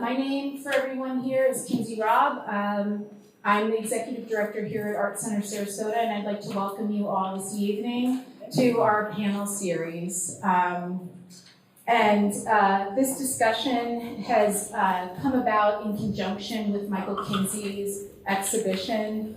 My name for everyone here is Kinsey Robb. I'm the Executive Director here at Art Center Sarasota, and I'd like to welcome you all this evening to our panel series. This discussion has come about in conjunction with Michael Kinsey's exhibition,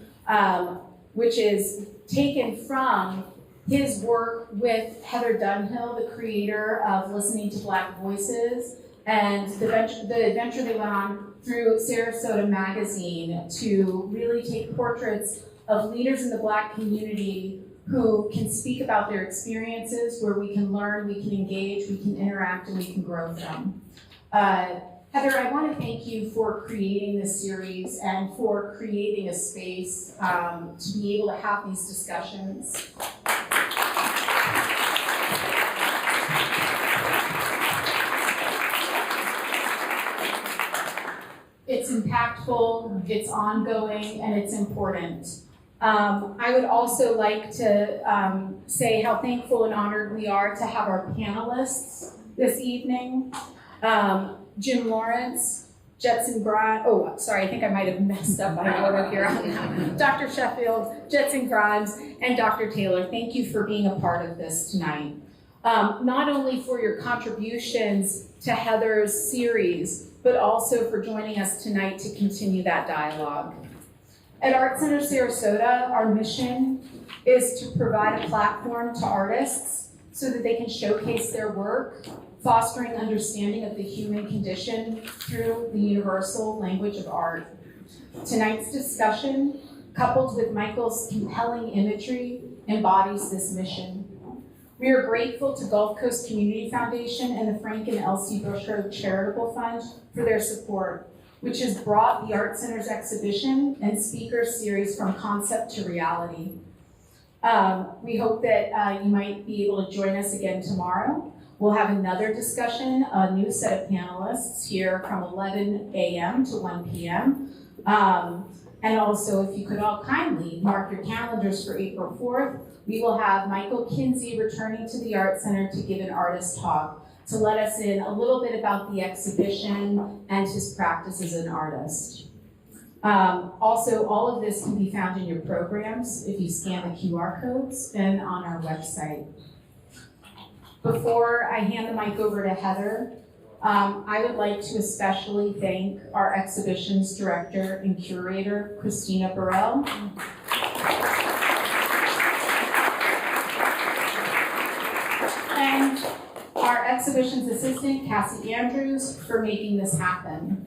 which is taken from his work with Heather Dunhill, the creator of Listening to Black Voices, and the adventure they went on through Sarasota Magazine to really take portraits of leaders in the Black community who can speak about their experiences, where we can learn, we can engage, we can interact, and we can grow from. Heather, I want to thank you for creating this series and for creating a space to be able to have these discussions. It's impactful, it's ongoing, and it's important. I would also like to say how thankful and honored we are to have our panelists this evening. Jim Lawrence, Jetson Grimes, I think I might have messed up my order here on that. Dr. Sheffield, Jetson Grimes, and Dr. Taylor, thank you for being a part of this tonight. Not only for your contributions to Heather's series, but also for joining us tonight to continue that dialogue. At Art Center Sarasota, our mission is to provide a platform to artists so that they can showcase their work, fostering understanding of the human condition through the universal language of art. Tonight's discussion, coupled with Michael's compelling imagery, embodies this mission. We are grateful to Gulf Coast Community Foundation and the Frank and Elsie Bushroe Charitable Fund for their support, which has brought the Art Center's exhibition and speaker series from concept to reality. We hope that you might be able to join us again tomorrow. We'll have another discussion, a new set of panelists here from 11 a.m. to 1 p.m. And also, if you could all kindly mark your calendars for April 4th, we will have Michael Kinsey returning to the Art Center to give an artist talk to let us in a little bit about the exhibition and his practice as an artist. Also, all of this can be found in your programs if you scan the QR codes and on our website. Before I hand the mic over to Heather, I would like to especially thank our exhibitions director and curator, Christina Burrell. And our exhibitions assistant, Cassie Andrews, for making this happen.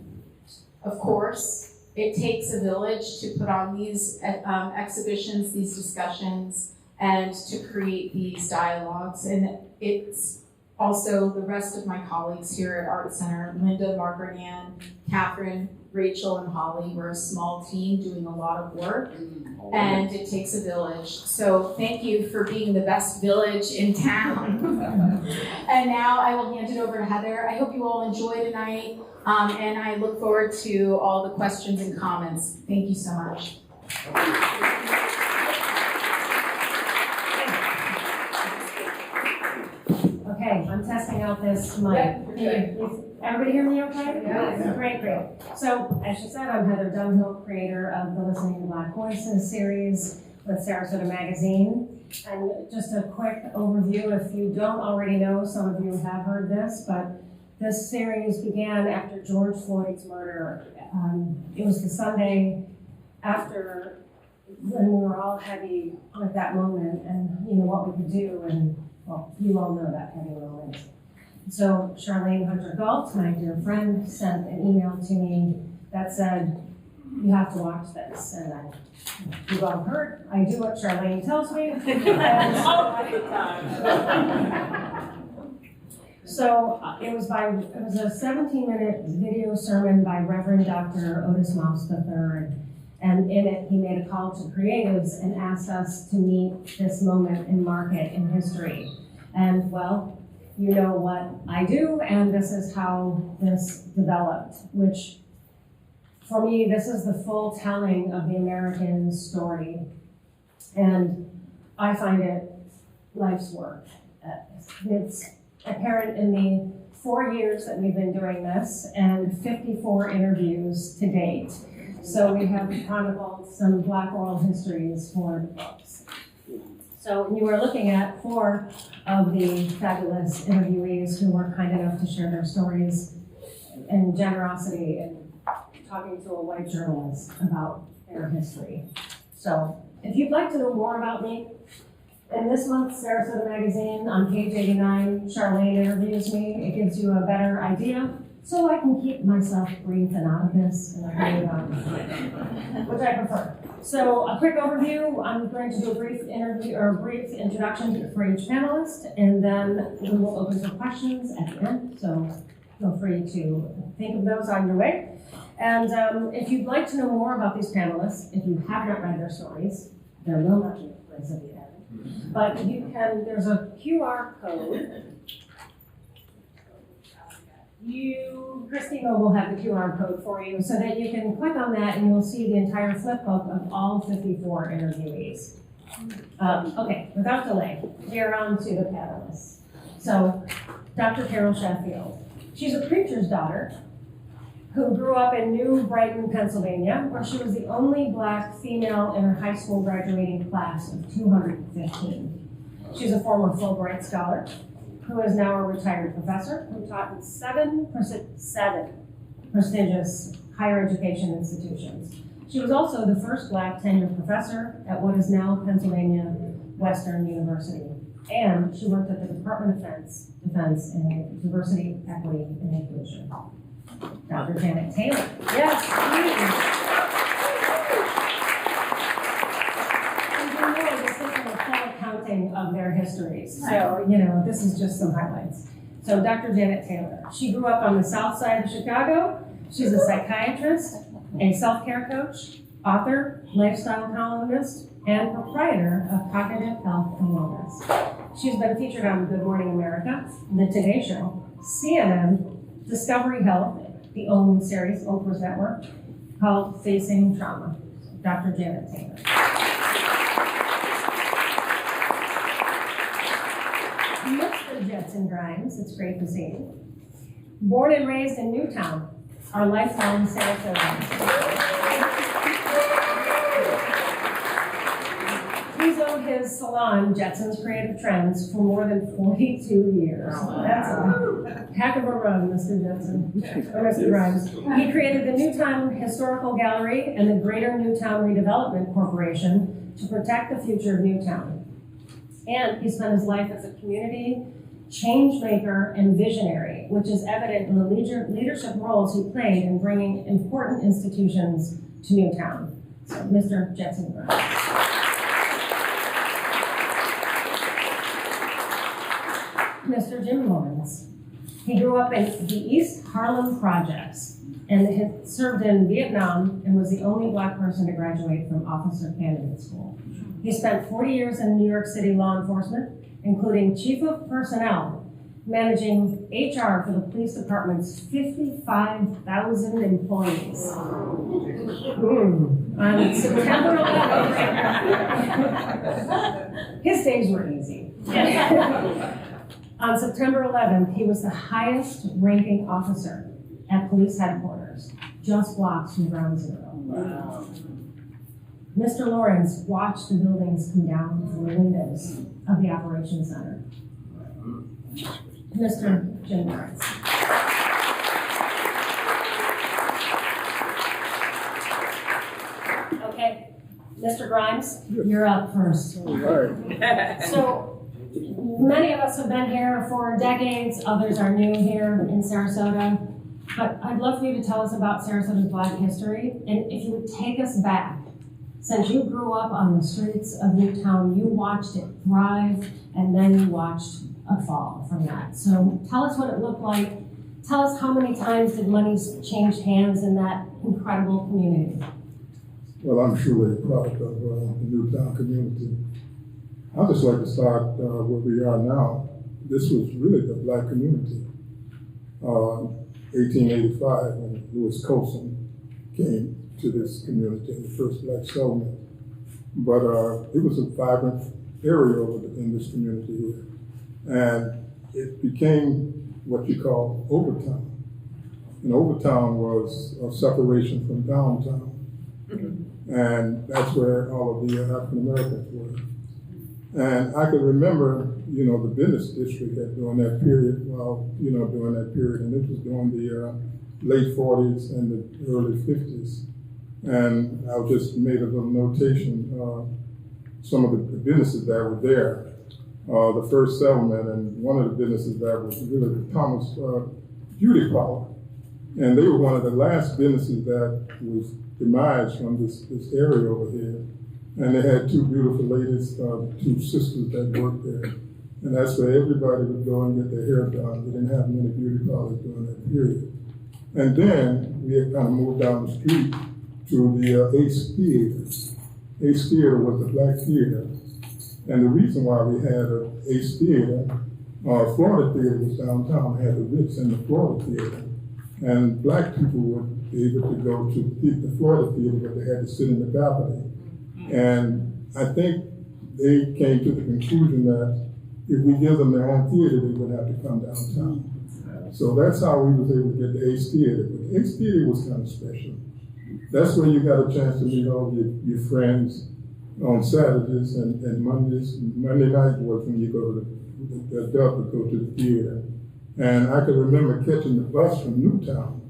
Of course, it takes a village to put on these exhibitions, these discussions, and to create these dialogues. And it's also the rest of my colleagues here at Art Center, Linda, Margaret Ann, Catherine, Rachel, and Holly. We're a small team doing a lot of work, and it takes a village. So thank you for being the best village in town. And now I will hand it over to Heather. I hope you all enjoy tonight, and I look forward to all the questions and comments. Thank you so much. Okay, I'm testing out this mic. Everybody hear me okay? Yeah. Great. So, as she said, I'm Heather Dunhill, creator of the Listening to Black Voices series with Sarasota Magazine. And just a quick overview, if you don't already know, some of you have heard this, but this series began after George Floyd's murder. It was the Sunday after when we were all heavy with that moment and what we could do, and well, you all know that heavy moment. So Charlene Hunter Galt, my dear friend, sent an email to me that said, you have to watch this. And you've all heard, I do what Charlene tells me. So it was a 17-minute video sermon by Reverend Dr. Otis Mouse III. And in it, he made a call to creatives and asked us to meet this moment and mark it in history. And well, you know what I do, and this is how this developed, which for me, this is the full telling of the American story. And I find it life's work. It's apparent in the 4 years that we've been doing this and 54 interviews to date. So we have chronicled some Black oral histories for the books. So you are looking at 4 of the fabulous interviewees who were kind enough to share their stories and generosity and talking to a white journalist about their history. So if you'd like to know more about me, in this month's Sarasota Magazine, on page 89, Charlene interviews me. It gives you a better idea, so I can keep myself brief and anonymous, which I prefer. So a quick overview, I'm going to do a brief interview or a brief introduction for each panelist, and then we will open for questions at the end, so feel free to think of those on your way. And if you'd like to know more about these panelists, if you have not read their stories, there will not be a place at the end. But you can, there's a QR code. Christina will have the QR code for you so that you can click on that and you'll see the entire flip book of all 54 interviewees. Okay, without delay, we're on to the panelists. So, Dr. Carol Sheffield. She's a preacher's daughter who grew up in New Brighton, Pennsylvania, where she was the only Black female in her high school graduating class of 215. She's a former Fulbright scholar who is now a retired professor who taught in seven prestigious higher education institutions. She was also the first Black tenured professor at what is now Pennsylvania Western University. And she worked at the Department of Defense in Diversity, Equity, and Inclusion. Dr. Janet Taylor. Yes, please. Just taking a full accounting of their histories. So, this is just some highlights. So, Dr. Janet Taylor. She grew up on the south side of Chicago. She's a psychiatrist, a self-care coach, author, lifestyle columnist, and proprietor of Cognitive Health and Wellness. She's been featured on Good Morning America, The Today Show, CNN, Discovery Health, the own series, Oprah's network, called Facing Trauma. Dr. Janet Taylor. Mr. Jetson Grimes, it's great to see you. Born and raised in Newtown, our lifelong Sarasota. He's owned his salon, Jetson's Creative Trends, for more than 42 years. That's a heck of a run, Mr. Jetson, or Mr. Grimes. He created the Newtown Historical Gallery and the Greater Newtown Redevelopment Corporation to protect the future of Newtown. And he spent his life as a community change maker and visionary, which is evident in the leadership roles he played in bringing important institutions to Newtown. So, Mr. Jetson Grimes. Mr. Jim Lawrence. He grew up in the East Harlem Projects and had served in Vietnam and was the only Black person to graduate from Officer Candidate School. He spent 40 years in New York City law enforcement, including Chief of Personnel, managing HR for the police department's 55,000 employees. On September 11th, his days were easy. On September 11th, he was the highest ranking officer at police headquarters, just blocks from Ground Zero. Wow. Mr. Lawrence watched the buildings come down from the windows of the Operations Center. Mr. Jim Lawrence. Okay, Mr. Grimes, you're up first. All right. So, many of us have been here for decades, others are new here in Sarasota, but I'd love for you to tell us about Sarasota's Black history, and if you would take us back. Since you grew up on the streets of Newtown, you watched it thrive, and then you watched a fall from that. So tell us what it looked like. Tell us how many times did money change hands in that incredible community? Well, I'm surely a product of the Newtown community. I'd just like to start where we are now. This was really the Black community. 1885, when Louis Colson came to this community, the first Black settlement. But it was a vibrant area in this community here. And it became what you call Overtown. And Overtown was a separation from downtown. And that's where all of the African Americans were. And I could remember, the business district during that period, and it was during the late 40s and the early 50s. And I just made a little notation, some of the businesses that were there. The first settlement, and one of the businesses that was really the Thomas Beauty Parlor. And they were one of the last businesses that was demised from this area over here. And they had two beautiful ladies, two sisters that worked there. And that's where everybody would go and get their hair done. They didn't have many beauty parlors during that period. And then we had kind of moved down the street to the Ace Theater. Ace Theater was the black theater. And the reason why we had an Ace Theater, Florida Theater was downtown. They had the Ritz and the Florida Theater. And black people would be able to go to the Florida Theater, but they had to sit in the balcony. And I think they came to the conclusion that if we give them their own theater, they wouldn't have to come downtown. So that's how we was able to get the Ace Theater. But the Ace Theater was kind of special. That's where you got a chance to meet all your friends on Saturdays and Mondays. Monday night was when you go to the adult would go to the theater. And I can remember catching the bus from Newtown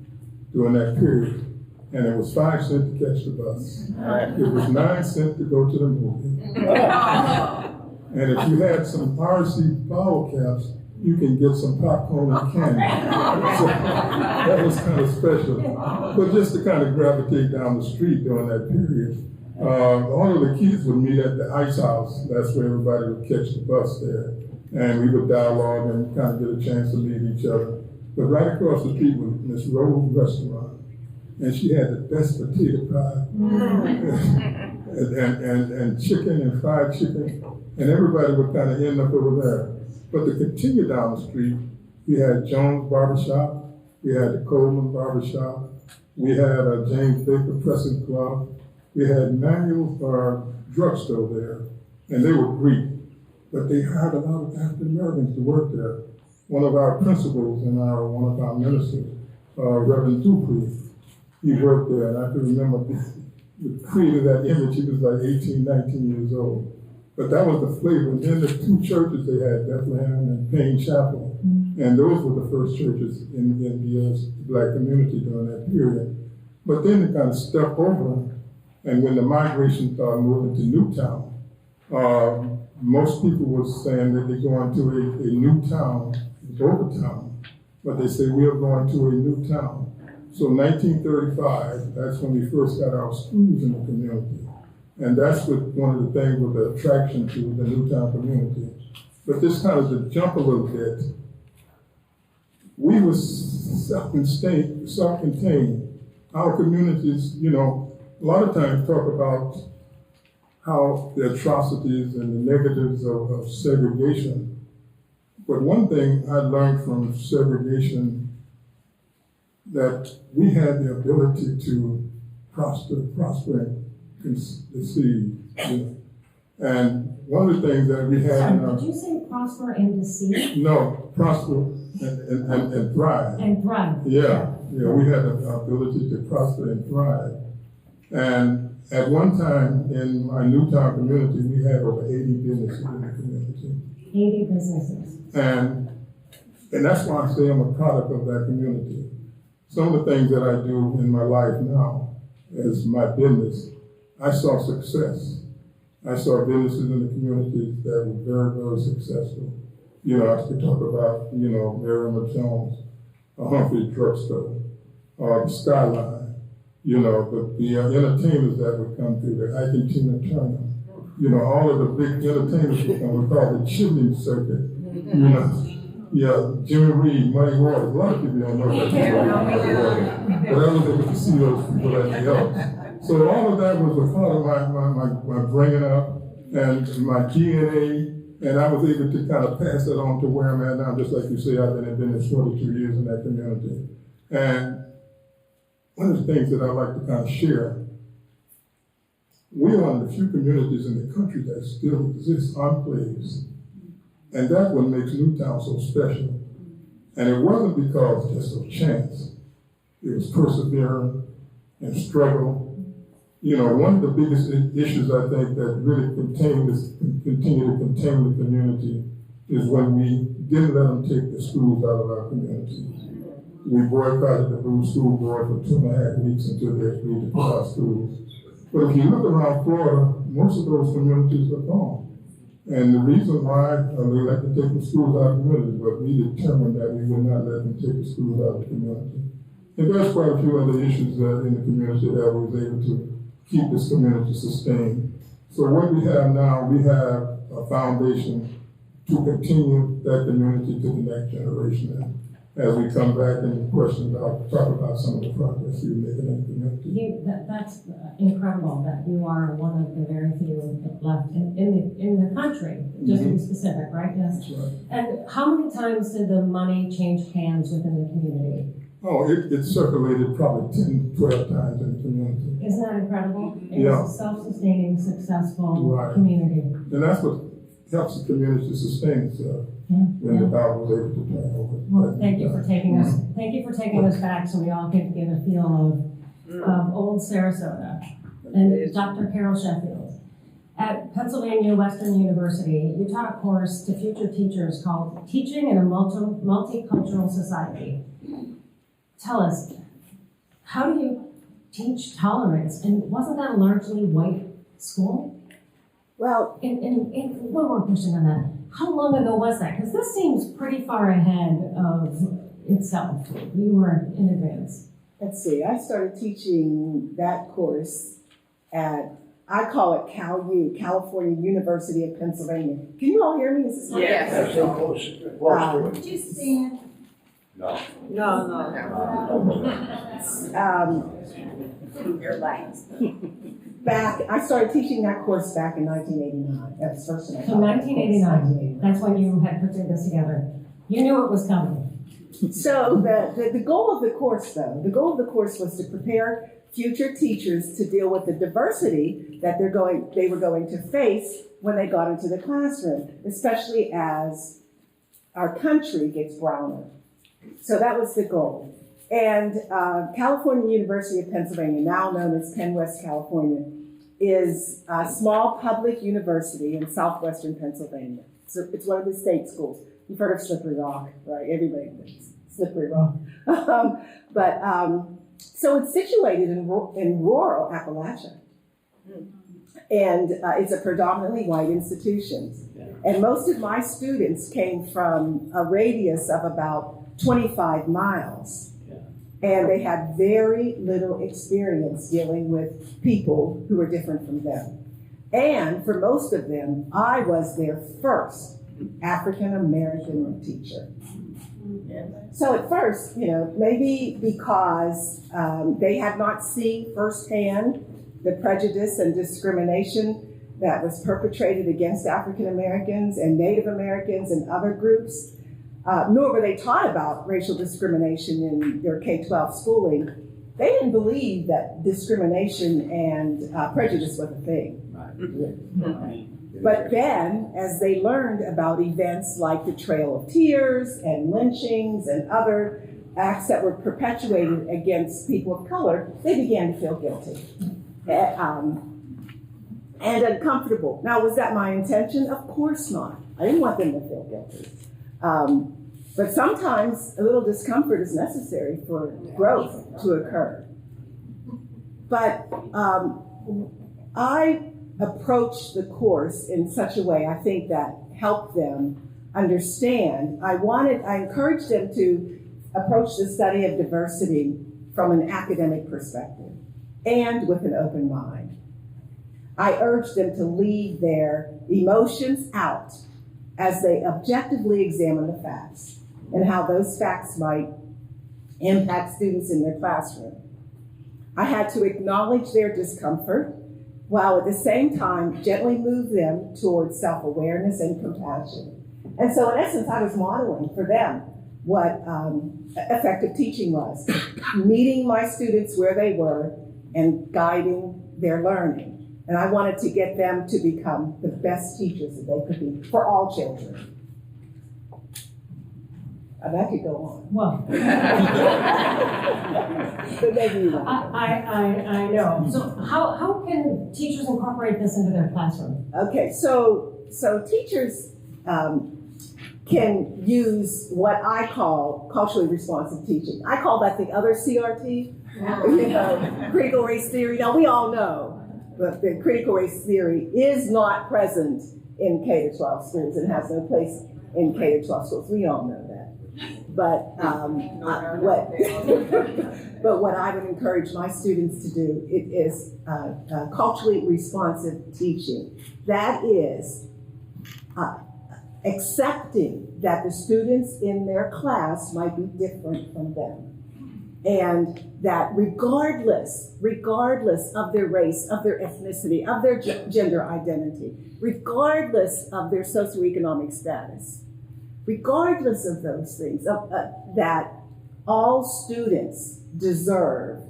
during that period. And it was 5 cents to catch the bus. It was 9 cents to go to the movie. And if you had some RC bottle caps, you can get some popcorn and candy. So that was kind of special. But just to kind of gravitate down the street during that period, all of the kids would meet at the Ice House. That's where everybody would catch the bus there. And we would dialogue and kind of get a chance to meet each other. But right across the street was Miss Rose Restaurant. And she had the best potato pie. and chicken and fried chicken. And everybody would kind of end up over there. But to continue down the street, we had Jones Barbershop, we had the Coleman Barbershop, we had a James Baker Pressing Club, we had Manuel Drugstore there, and they were Greek, but they hired a lot of African Americans to work there. One of our principals and one of our ministers, Reverend Dupree, he worked there, and I can remember creating that image. He was like 18, 19 years old. But that was the flavor. And then the two churches they had, Bethlehem and Payne Chapel. And those were the first churches in the black community during that period. But then they kind of stepped over, and when the migration started moving to Newtown, most people were saying that they're going to a new town, Overtown, but they say we are going to a new town. So 1935, that's when we first got our schools in the community. And that's one of the things with the attraction to the Newtown community. But this kind of to jump a little bit, we were self-contained. Our communities, a lot of times talk about how the atrocities and the negatives of segregation. But one thing I learned from segregation, that we had the ability to prosper and deceive. And one of the things that we had. Did you say prosper and deceive? No, prosper and thrive. And thrive. Yeah, we had the ability to prosper and thrive. And at one time in my Newtown community, we had over 80 businesses in the community. 80 businesses. And that's why I say I'm a product of that community. Some of the things that I do in my life now as my business, I saw success. I saw businesses in the community that were very, very successful. I could talk about, Miriam Jones, Humphrey Drugstore, the Skyline, the entertainers that would come through there, Ike and Tina Turner, all of the big entertainers would come. We call it the chimney circuit, Jimmy Reed, Muddy Waters. A lot of people don't know that. But I was able to see those people at the Elks. So all of that was a part of my bringing up and my DNA, and I was able to kind of pass that on to where I'm at now. Just like you say, I've been in business 42 years in that community. And one of the things that I like to kind of share, we are one of the few communities in the country that still exist enclaves. And that's what makes Newtown so special. And it wasn't because just of chance. It was persevering and struggle. You know, one of the biggest issues I think that really continue to contain the community is when we didn't let them take the schools out of our community. We boycotted the Blue School Board for 2.5 weeks until they agreed to put our schools. But if you look around Florida, most of those communities are gone. And the reason why they let them take the schools out of the community, but we determined that we would not let them take the schools out of the community. And there's quite a few other issues in the community that we was able to keep this community sustained. So what we have now, we have a foundation to continue that community to the next generation. And as we come back and question about, talk about some of the progress we're making in the community. That's incredible that you are one of the very few left in the country, just to be specific, right? Yes. That's right. And how many times did the money change hands within the community? Oh, it circulated probably 10, 12 times in the community. Isn't that incredible? Yeah. It's a self-sustaining, successful Right. community. And that's what helps the community to sustain itself when the dollar was able to turn over. Well, thank you for taking us. Thank you for taking us back, so we all get to get a feel of old Sarasota. And Dr. Carol Sheffield, at Pennsylvania Western University, you taught a course to future teachers called "Teaching in a Multicultural Society." Tell us, how do you teach tolerance? And wasn't that a largely white school? Well, And one more question on that. How long ago was that? Because this seems pretty far ahead of itself. You were in advance. let's see, I started teaching that course at, I call it CalU, California University of Pennsylvania. Can you all hear me? Is this Yes. That's so close. Would you stand? No. Your legs. I started teaching that course back in 1989. That was the first time I So taught that course, 1989, that's when you had put this together. You knew it was coming. So the goal of the course, though, the goal of the course was to prepare future teachers to deal with the diversity that they were going to face when they got into the classroom, especially as our country gets browner. So that was the goal. And California University of Pennsylvania, now known as Penn West California, is a small public university in southwestern Pennsylvania. So it's one of the state schools. You've heard of Slippery Rock, right? Everybody knows Slippery Rock. So it's situated in rural Appalachia. And it's a predominantly white institution. And most of my students came from a radius of about 25 miles. And they had very little experience dealing with people who were different from them. And for most of them, I was their first African-American teacher. So at first, maybe because they had not seen firsthand the prejudice and discrimination that was perpetrated against African Americans and Native Americans and other groups, nor were they taught about racial discrimination in their K-12 schooling. They didn't believe that discrimination and prejudice was a thing. But then, as they learned about events like the Trail of Tears and lynchings and other acts that were perpetuated against people of color, they began to feel guilty and uncomfortable. Now, was that my intention? Of course not. I didn't want them to feel guilty. But sometimes a little discomfort is necessary for growth to occur. But I approached the course in such a way I think that helped them understand. I encouraged them to approach the study of diversity from an academic perspective and with an open mind. I urged them to leave their emotions out as they objectively examine the facts and how those facts might impact students in their classroom. I had to acknowledge their discomfort while at the same time gently move them towards self-awareness and compassion. And so in essence, I was modeling for them what effective teaching was, meeting my students where they were and guiding their learning. And I wanted to get them to become the best teachers that they could be for all children. That could go on. Well, But maybe you won't. I know. So how can teachers incorporate this into their classroom? Okay, so teachers can use what I call culturally responsive teaching. I call that the other CRT, critical race theory. Now, we all know that the critical race theory is not present in K-12 schools and has no place in K-12 schools. We all know that. But what I would encourage my students to do is culturally responsive teaching. That is accepting that the students in their class might be different from them. And that regardless of their race, of their ethnicity, of their gender identity, regardless of their socioeconomic status, regardless of those things, that all students deserve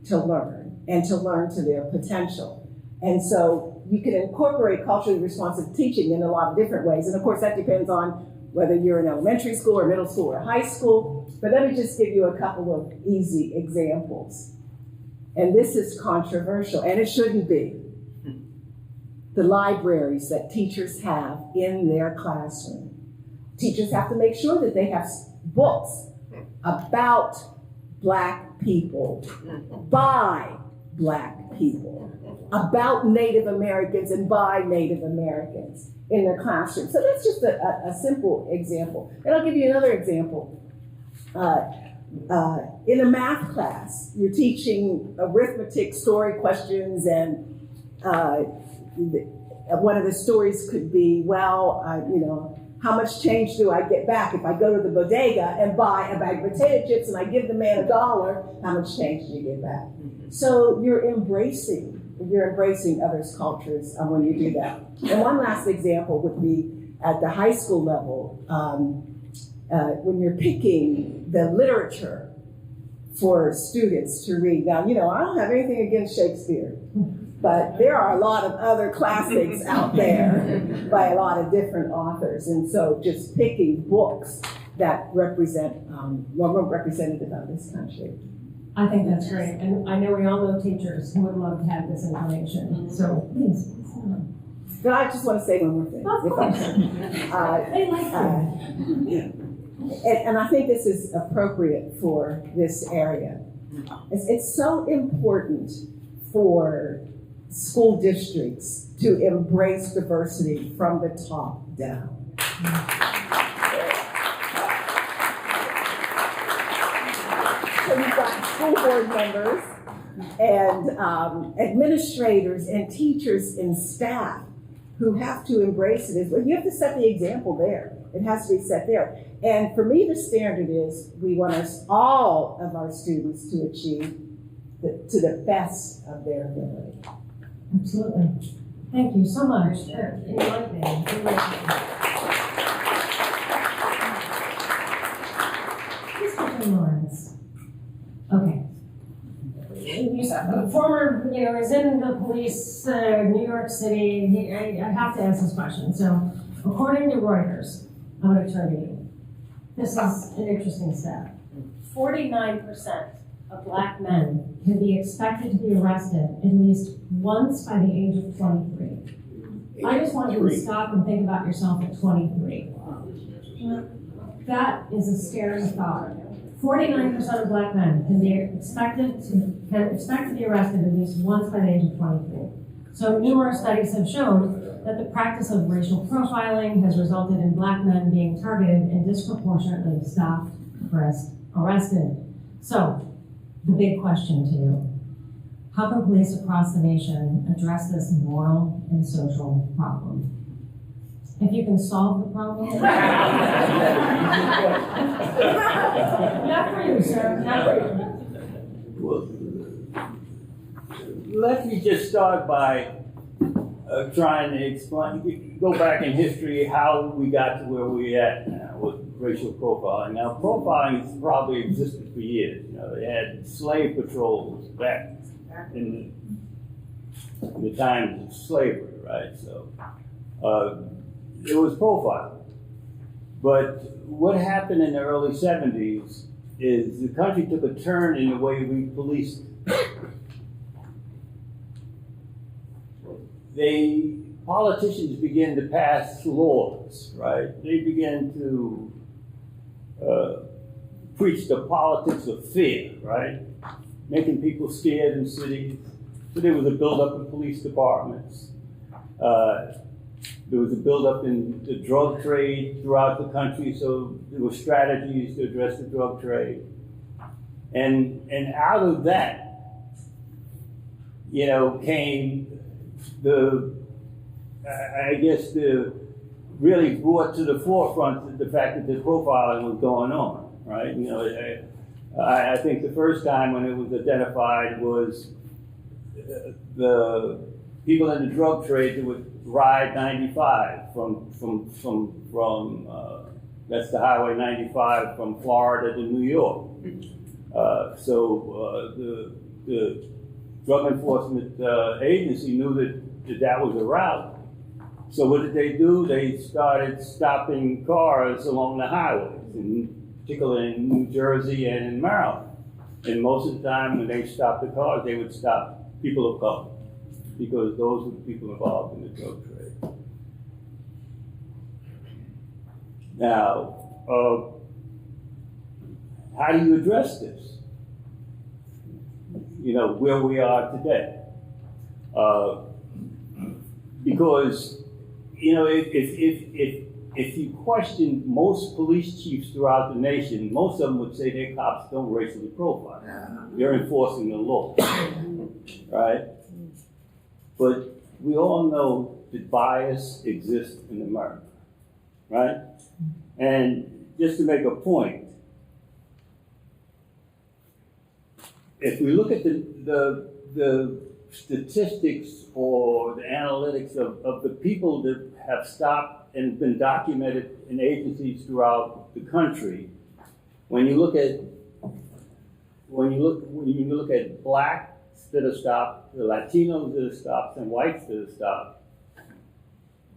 to learn and to learn to their potential. And so you can incorporate culturally responsive teaching in a lot of different ways. And of course, that depends on whether you're in elementary school or middle school or high school. But let me just give you a couple of easy examples. And this is controversial, and it shouldn't be. The libraries that teachers have in their classroom. Teachers have to make sure that they have books about Black people, by Black people, about Native Americans and by Native Americans in their classroom. So that's just a simple example. And I'll give you another example. In a math class, you're teaching arithmetic story questions, and one of the stories could be, well, how much change do I get back if I go to the bodega and buy a bag of potato chips and I give the man $1? How much change do you get back? So you're embracing others' cultures when you do that. And one last example would be at the high school level, when you're picking the literature for students to read. Now, I don't have anything against Shakespeare, but there are a lot of other classics out there by a lot of different authors. And so just picking books that represent, more representative of this country. I think that's great. And I know we all know teachers who would love to have this information. So please. But I just want to say one more thing. Of course. They like that. And I think this is appropriate for this area. It's so important for school districts to embrace diversity from the top down. So you've got school board members and administrators and teachers and staff who have to embrace it. You have to set the example there. It has to be set there. And for me, the standard is we want all of our students to achieve to the best of their ability. Absolutely. Thank you so much for enlightening. Mr. Lawrence. Okay. You said, former, is in the police, New York City. I have to ask this question. So, according to Reuters, I'm going to turn to you. This is an interesting stat. 49% of Black men can be expected to be arrested at least once by the age of 23. I just want you to stop and think about yourself at 23. That is a scary thought. 49% of Black men can expect to be arrested at least once by the age of 23. So numerous studies have shown that the practice of racial profiling has resulted in Black men being targeted and disproportionately stopped, frisked, arrested. So, the big question to you, how can police across the nation address this moral and social problem? If you can solve the problem. Not for you, sir, not for you. Let me just start by trying to explain, go back in history how we got to where we're at now with racial profiling. Now, profiling has probably existed for years. They had slave patrols back in the times of slavery, right? So it was profiling. But what happened in the early 70s is the country took a turn in the way we policed. Politicians began to pass laws, right? They began to preach the politics of fear, right? Making people scared in cities. So there was a buildup in police departments. There was a buildup in the drug trade throughout the country, so there were strategies to address the drug trade. And out of that, you know, came really brought to the forefront the fact that the profiling was going on, right? You know, I think the first time when it was identified was the people in the drug trade that would ride 95 from that's the Highway 95 from Florida to New York. So the drug enforcement agency knew that was a route. So what did they do? They started stopping cars along the highways, particularly in New Jersey and in Maryland. And most of the time when they stopped the cars, they would stop people of color, because those were the people involved in the drug trade. Now, how do you address this? You know, where we are today. Because, you know, if you question most police chiefs throughout the nation, most of them would say their cops don't racially profile. They're enforcing the law, right? But we all know that bias exists in America, right? And just to make a point, if we look at the statistics or the analytics of the people that have stopped and been documented in agencies throughout the country, when you look at blacks that are stopped, the Latinos that are stopped, and whites that are stopped,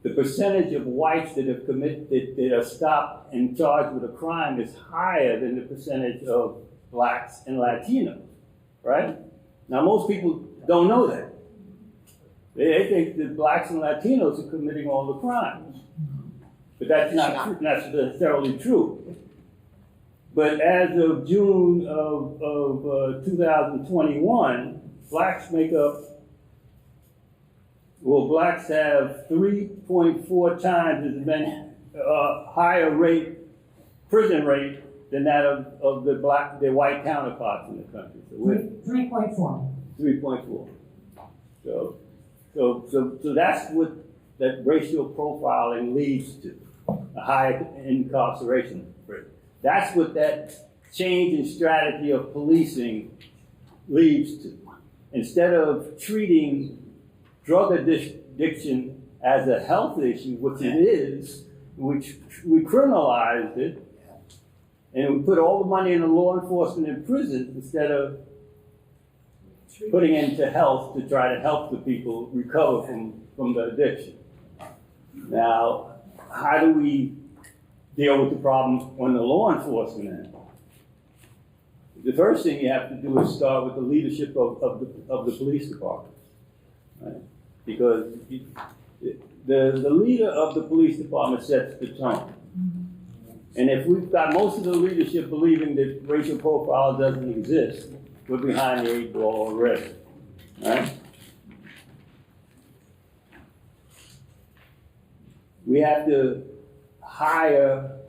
the percentage of whites that are stopped and charged with a crime is higher than the percentage of blacks and Latinos, right? Now, most people don't know that. They think that blacks and Latinos are committing all the crimes. But that's not necessarily true. But as of June of 2021, blacks have 3.4 times as many higher prison rate than that of their white counterparts in the country. So 3.4. 3.4. So that's what that racial profiling leads to, a high incarceration rate. That's what that change in strategy of policing leads to. Instead of treating drug addiction as a health issue, which it is, which we criminalized it, and we put all the money into law enforcement and prisons instead of putting into health to try to help the people recover from the addiction. Now, how do we deal with the problem on the law enforcement end? The first thing you have to do is start with the leadership of the police department, right? Because the leader of the police department sets the tone. And if we've got most of the leadership believing that racial profile doesn't exist, we're behind the 8 ball already, right? We have to hire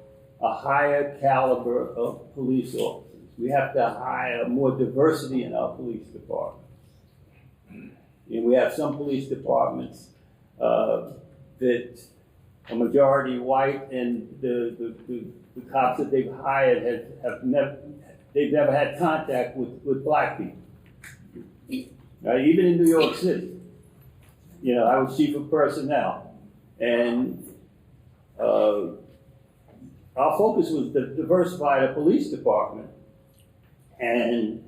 a higher caliber of police officers. We have to hire more diversity in our police departments. And we have some police departments that a majority white, and the cops that they've hired they've never had contact with black people. Right? Even in New York City. You know, I was chief of personnel, and our focus was to diversify the police department. And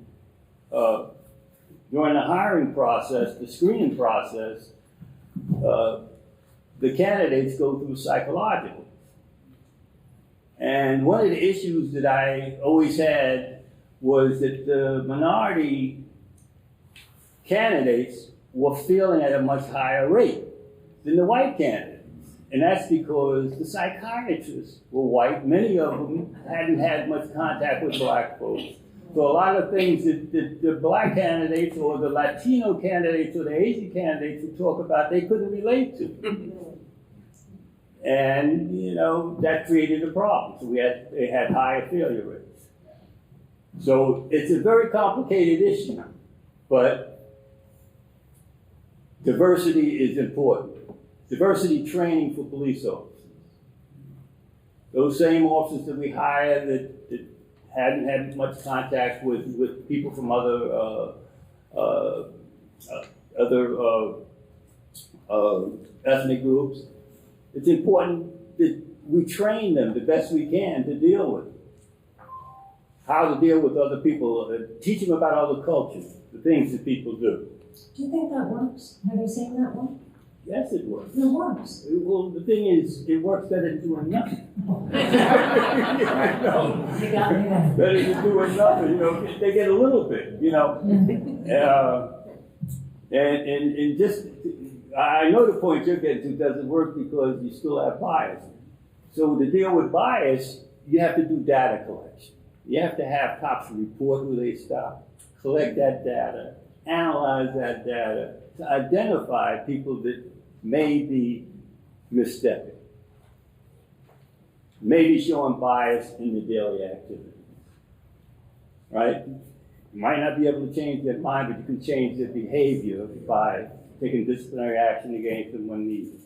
during the hiring process, the screening process, the candidates go through psychological. And one of the issues that I always had was that the minority candidates were failing at a much higher rate than the white candidates. And that's because the psychiatrists were white. Many of them hadn't had much contact with black folks. So a lot of things that the black candidates or the Latino candidates or the Asian candidates would talk about, they couldn't relate to. And, you know, that created a problem. So they had higher failure rates. So it's a very complicated issue, but diversity is important. Diversity training for police officers. Those same officers that we hire that hadn't had much contact with people from other ethnic groups, it's important that we train them the best we can to deal with how to deal with other people, teach them about other cultures, the things that people do. Do you think that works? Have you seen that work? Yes, it works. It works. Well, the thing is, it works better than doing nothing. You got me there. Better than doing nothing, you know, they get a little bit, you know. And just, I know the point you're getting to doesn't work because you still have bias. So to deal with bias, you have to do data collection. You have to have cops report who they stop, collect that data, analyze that data to identify people that may be misstepping, maybe showing bias in the daily activities, right? You might not be able to change their mind, but you can change their behavior by taking disciplinary action against them when needed.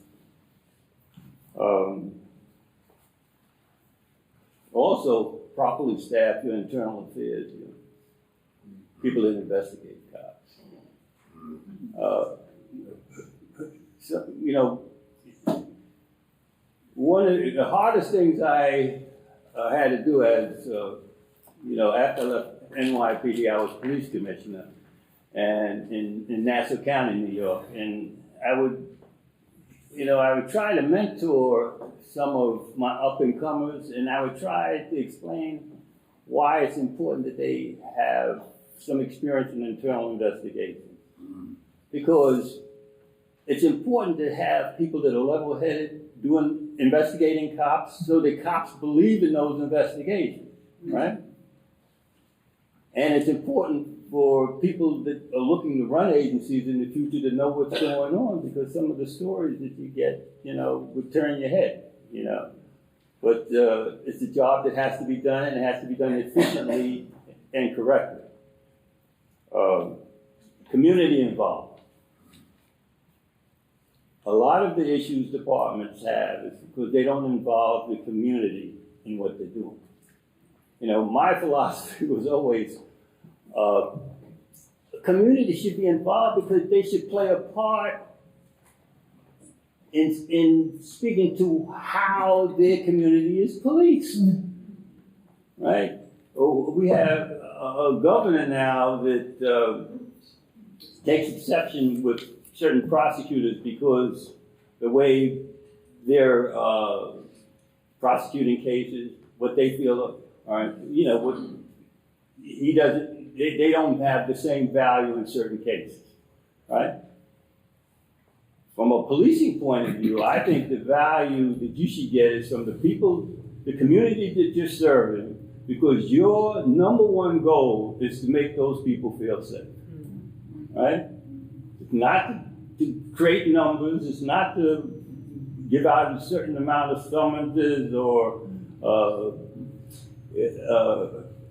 Also, properly staff your internal affairs, you know, people that investigate cops. So, you know, one of the hardest things I had to do as, you know, after I left NYPD, I was police commissioner and in Nassau County, New York. And I would try to mentor some of my up-and-comers, and I would try to explain why it's important that they have some experience in internal investigation. Because it's important to have people that are level-headed investigating cops so that cops believe in those investigations, right? And it's important for people that are looking to run agencies in the future to know what's going on, because some of the stories that you get, you know, would turn your head, you know. But it's a job that has to be done, and it has to be done efficiently and correctly. Community involvement. A lot of the issues departments have is because they don't involve the community in what they're doing. You know, my philosophy was always, community should be involved because they should play a part in speaking to how their community is policed, right? We have a governor now that takes exception with certain prosecutors because the way they're prosecuting cases, what they feel are, you know, what he doesn't, they don't have the same value in certain cases, right? From a policing point of view, I think the value that you should get is from the people, the community that you're serving, because your number one goal is to make those people feel safe, right? It's not to create numbers, it's not to give out a certain amount of summonses or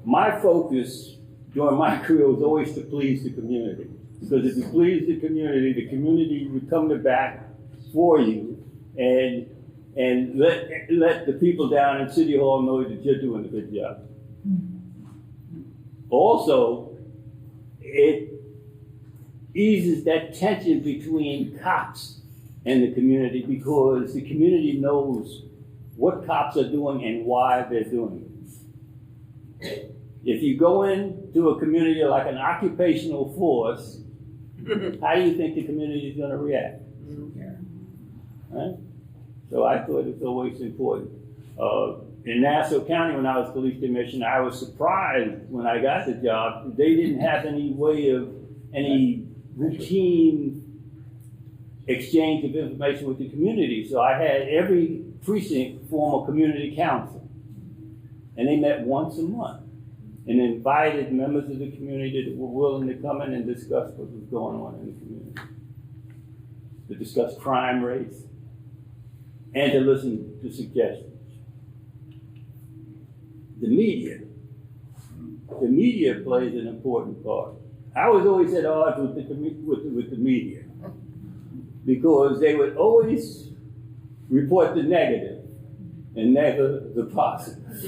my focus during my career was always to please the community. Because if you please the community would come to bat for you and let the people down in City Hall know that you're doing a good job. Also, it eases that tension between cops and the community because the community knows what cops are doing and why they're doing it. If you go into a community like an occupational force, how do you think the community is going to react? Right? So I thought it's always important. in Nassau County, when I was police commissioner, I was surprised when I got the job that they didn't have any way of any routine exchange of information with the community. So I had every precinct form a community council, and they met once a month and invited members of the community that were willing to come in and discuss what was going on in the community, to discuss crime rates, and to listen to suggestions. The media plays an important part. I was always at odds with the media because they would always report the negative and never the positive.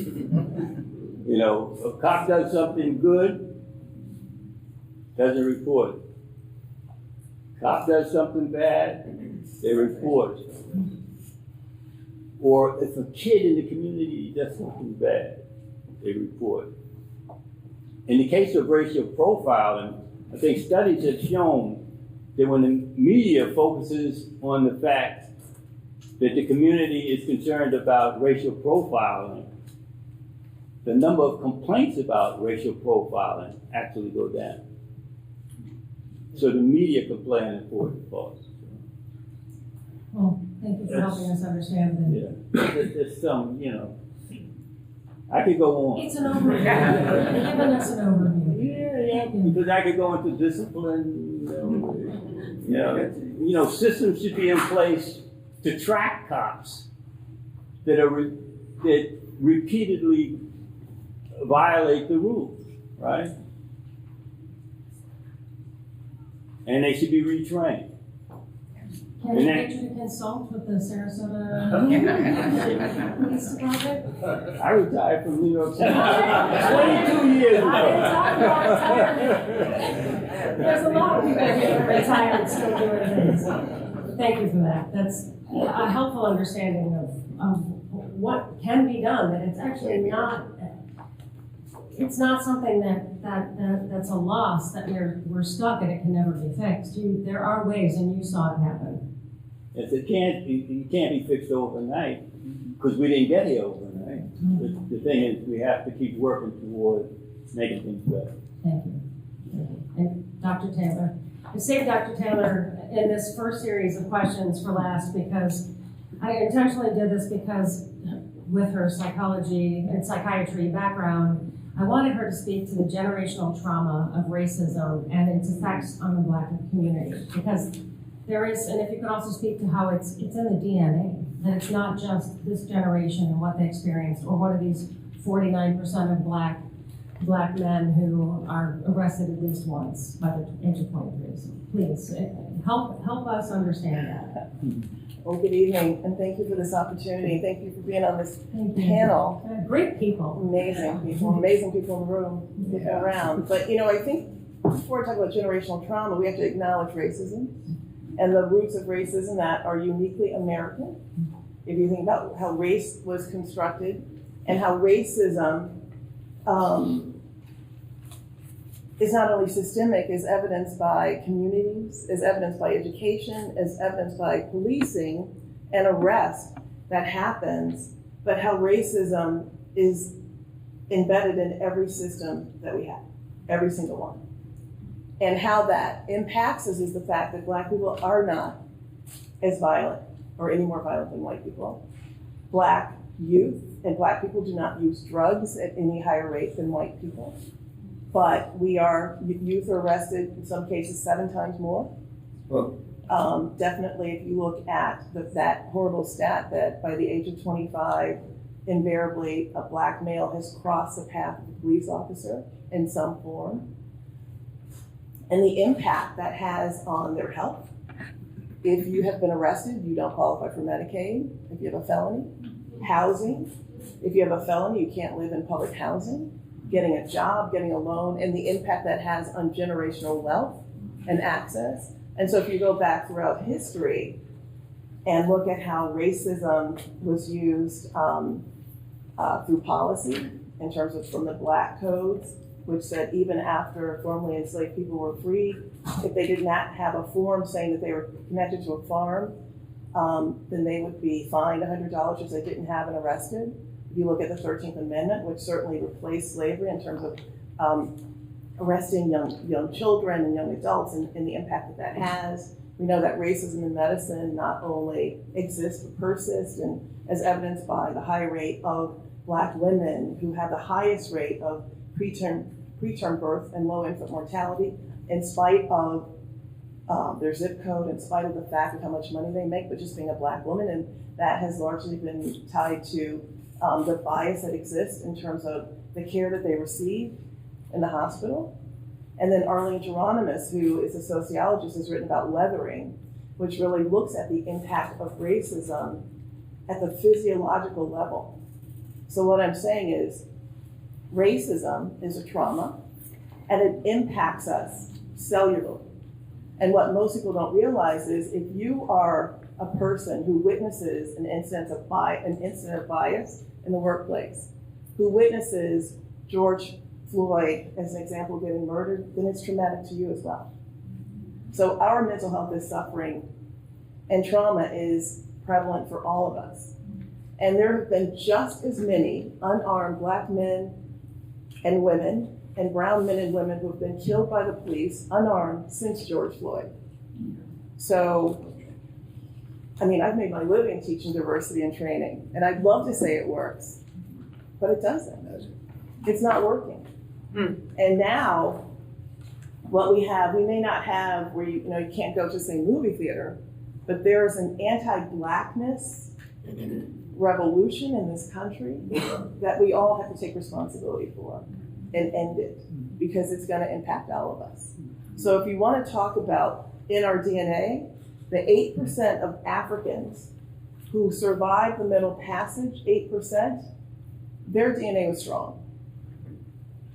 You know, a cop does something good, doesn't report it. Cop does something bad, they report it. Or if a kid in the community does something bad, they report it. In the case of racial profiling, I think studies have shown that when the media focuses on the fact that the community is concerned about racial profiling, the number of complaints about racial profiling actually go down. So the media can play an important part. Well, thank you for helping us understand that. Yeah, there's some, you know, I could go on. It's an overview. You're giving us an overview. Yeah, because I could go into discipline, you know, systems should be in place to track cops that repeatedly violate the rules, right? And they should be retrained. Can we get you to consult with the Sarasota Police Department? I retired from New York City 22 years ago. I didn't talk about retirement. There's a lot of people here that are retired and still doing things. Thank you for that. That's a helpful understanding of what can be done, that it's actually not, it's not something that's a loss, that we're stuck and it can never be fixed. There are ways, and you saw it happen. Yes, it can't be fixed overnight because we didn't get here overnight. The thing is, we have to keep working toward making things better. Thank you. And Dr. Taylor. I saved Dr. Taylor in this first series of questions for last because I intentionally did this because with her psychology and psychiatry background, I wanted her to speak to the generational trauma of racism and its effects on the Black community. Because there is, and if you could also speak to how it's in the DNA, that it's not just this generation and what they experienced, or what are these 49% of Black men who are arrested at least once by the age of 23. So please, help us understand that. Well, good evening, and thank you for this opportunity. Thank you for being on this panel. Great people. Amazing people in the room, looking around. But, you know, I think before we talk about generational trauma, we have to acknowledge racism and the roots of racism that are uniquely American. If you think about how race was constructed and how racism is not only systemic, is evidenced by communities, is evidenced by education, is evidenced by policing and arrest that happens, but how racism is embedded in every system that we have, every single one. And how that impacts us is the fact that Black people are not as violent or any more violent than white people. Black youth and Black people do not use drugs at any higher rate than white people. But youth are arrested in some cases 7 times more. Definitely, if you look at that horrible stat that by the age of 25, invariably a Black male has crossed the path of a police officer in some form. And the impact that has on their health. If you have been arrested, you don't qualify for Medicaid. If you have a felony, housing. If you have a felony, you can't live in public housing. Getting a job, getting a loan, and the impact that has on generational wealth and access. And so if you go back throughout history and look at how racism was used through policy in terms of from the Black codes, which said even after formerly enslaved people were free, if they did not have a form saying that they were connected to a farm, then they would be fined $100 if they didn't have and arrested. If you look at the 13th Amendment, which certainly replaced slavery in terms of arresting young children and young adults and the impact that has. We know that racism in medicine not only exists but persists, and as evidenced by the high rate of Black women who have the highest rate of preterm birth and low infant mortality, in spite of their zip code, in spite of the fact of how much money they make, but just being a Black woman, and that has largely been tied to the bias that exists in terms of the care that they receive in the hospital. And then Arlene Geronimus, who is a sociologist, has written about weathering, which really looks at the impact of racism at the physiological level. So what I'm saying is, racism is a trauma, and it impacts us cellularly. And what most people don't realize is, if you are a person who witnesses an incident of bias in the workplace, who witnesses George Floyd, as an example, getting murdered, then it's traumatic to you as well. So our mental health is suffering, and trauma is prevalent for all of us. And there have been just as many unarmed Black men and women and brown men and women who have been killed by the police unarmed since George Floyd. So, I mean, I've made my living teaching diversity and training, and I'd love to say it works, but it doesn't. It's not working. And now, what we have, we may not have where you can't go to say movie theater, but there's an anti-Blackness revolution in this country that we all have to take responsibility for and end it, because it's going to impact all of us. So if you want to talk about in our DNA, the 8% of Africans who survived the Middle Passage, 8%, their DNA was strong.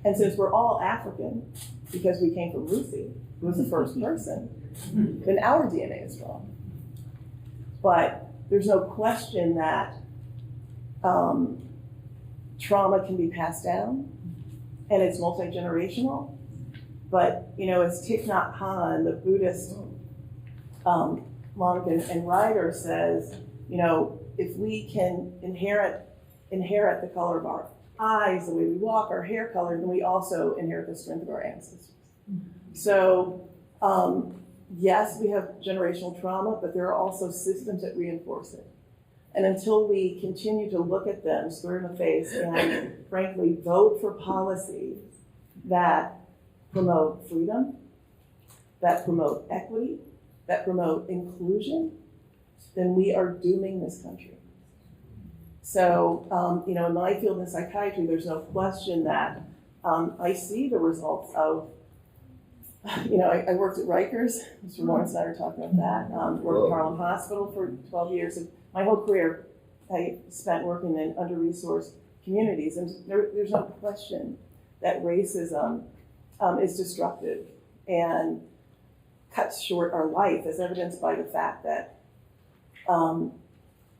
And since we're all African, because we came from Lucy, who was the first person, then our DNA is strong. But there's no question that trauma can be passed down, and it's multi-generational. But, as Thich Nhat Hanh, the Buddhist monk and writer, says, if we can inherit the color of our eyes, the way we walk, our hair color, then we also inherit the strength of our ancestors. So, yes, we have generational trauma, but there are also systems that reinforce it. And until we continue to look at them square in the face and, frankly, vote for policies that promote freedom, that promote equity, that promote inclusion, then we are dooming this country. So, in my field in psychiatry, there's no question that I see the results of, I worked at Rikers, Mr. Lawrence and I were talking about that, worked at Harlem Hospital for 12 years. And my whole career I spent working in under-resourced communities. And there's no question that racism is destructive and cuts short our life, as evidenced by the fact that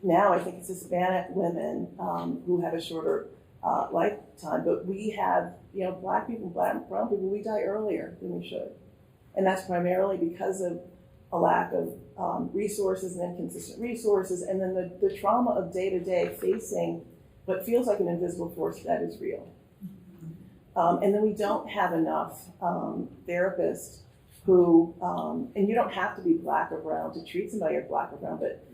now I think it's Hispanic women who have a shorter lifetime, but we have, Black people, brown people, we die earlier than we should. And that's primarily because of a lack of resources and inconsistent resources, and then the trauma of day-to-day facing what feels like an invisible force that is real. And then we don't have enough therapists who, and you don't have to be Black or brown to treat somebody as Black or brown, but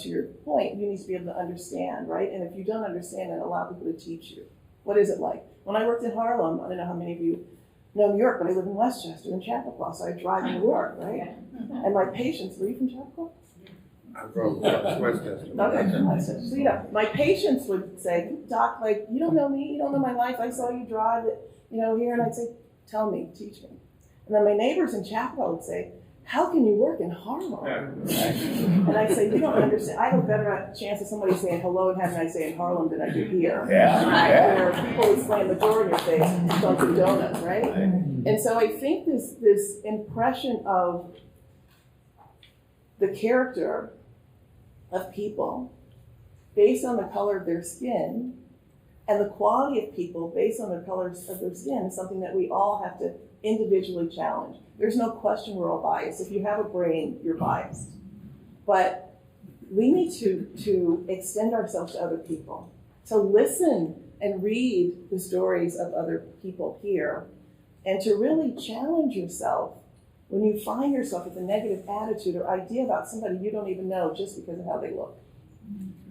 to your point, you need to be able to understand, right? And if you don't understand it, allow people to teach you. What is it like? When I worked in Harlem, I don't know how many of you know New York, but I live in Westchester in Chappaqua, so I drive to work, right? And my patients, were you from Chappaqua? I'm from Westchester. Okay, Westchester. So my patients would say, Doc, you don't know me, you don't know my life, I saw you drive it, here, and I'd say, tell me, teach me. And then my neighbors in Chappaqua would say, how can you work in Harlem? And I'd say, you don't understand. I have a better chance of somebody saying hello and having I say in Harlem than I do here. Where people would slam the door in your face, Dunkin' Donuts, right? And so I think this impression of the character of people based on the color of their skin and the quality of people based on the colors of their skin is something that we all have to individually challenge. There's no question we're all biased. If you have a brain, you're biased. But we need to extend ourselves to other people, to listen and read the stories of other people here, and to really challenge yourself when you find yourself with a negative attitude or idea about somebody you don't even know just because of how they look.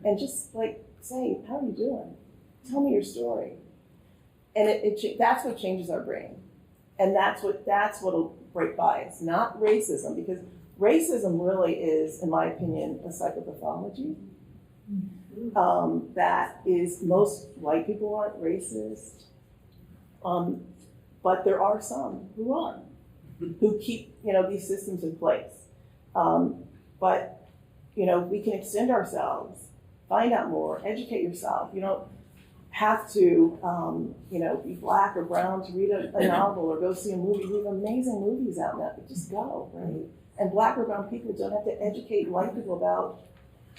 And just like say, how are you doing? Tell me your story. And that's what changes our brain. And that's what'll break bias, not racism, because racism really is, in my opinion, a psychopathology. That is, most white people aren't racist, but there are some who are, who keep these systems in place. But we can extend ourselves, find out more, educate yourself. You don't have to be black or brown to read a novel or go see a movie. We have amazing movies out now, but just go, right? And black or brown people don't have to educate white people about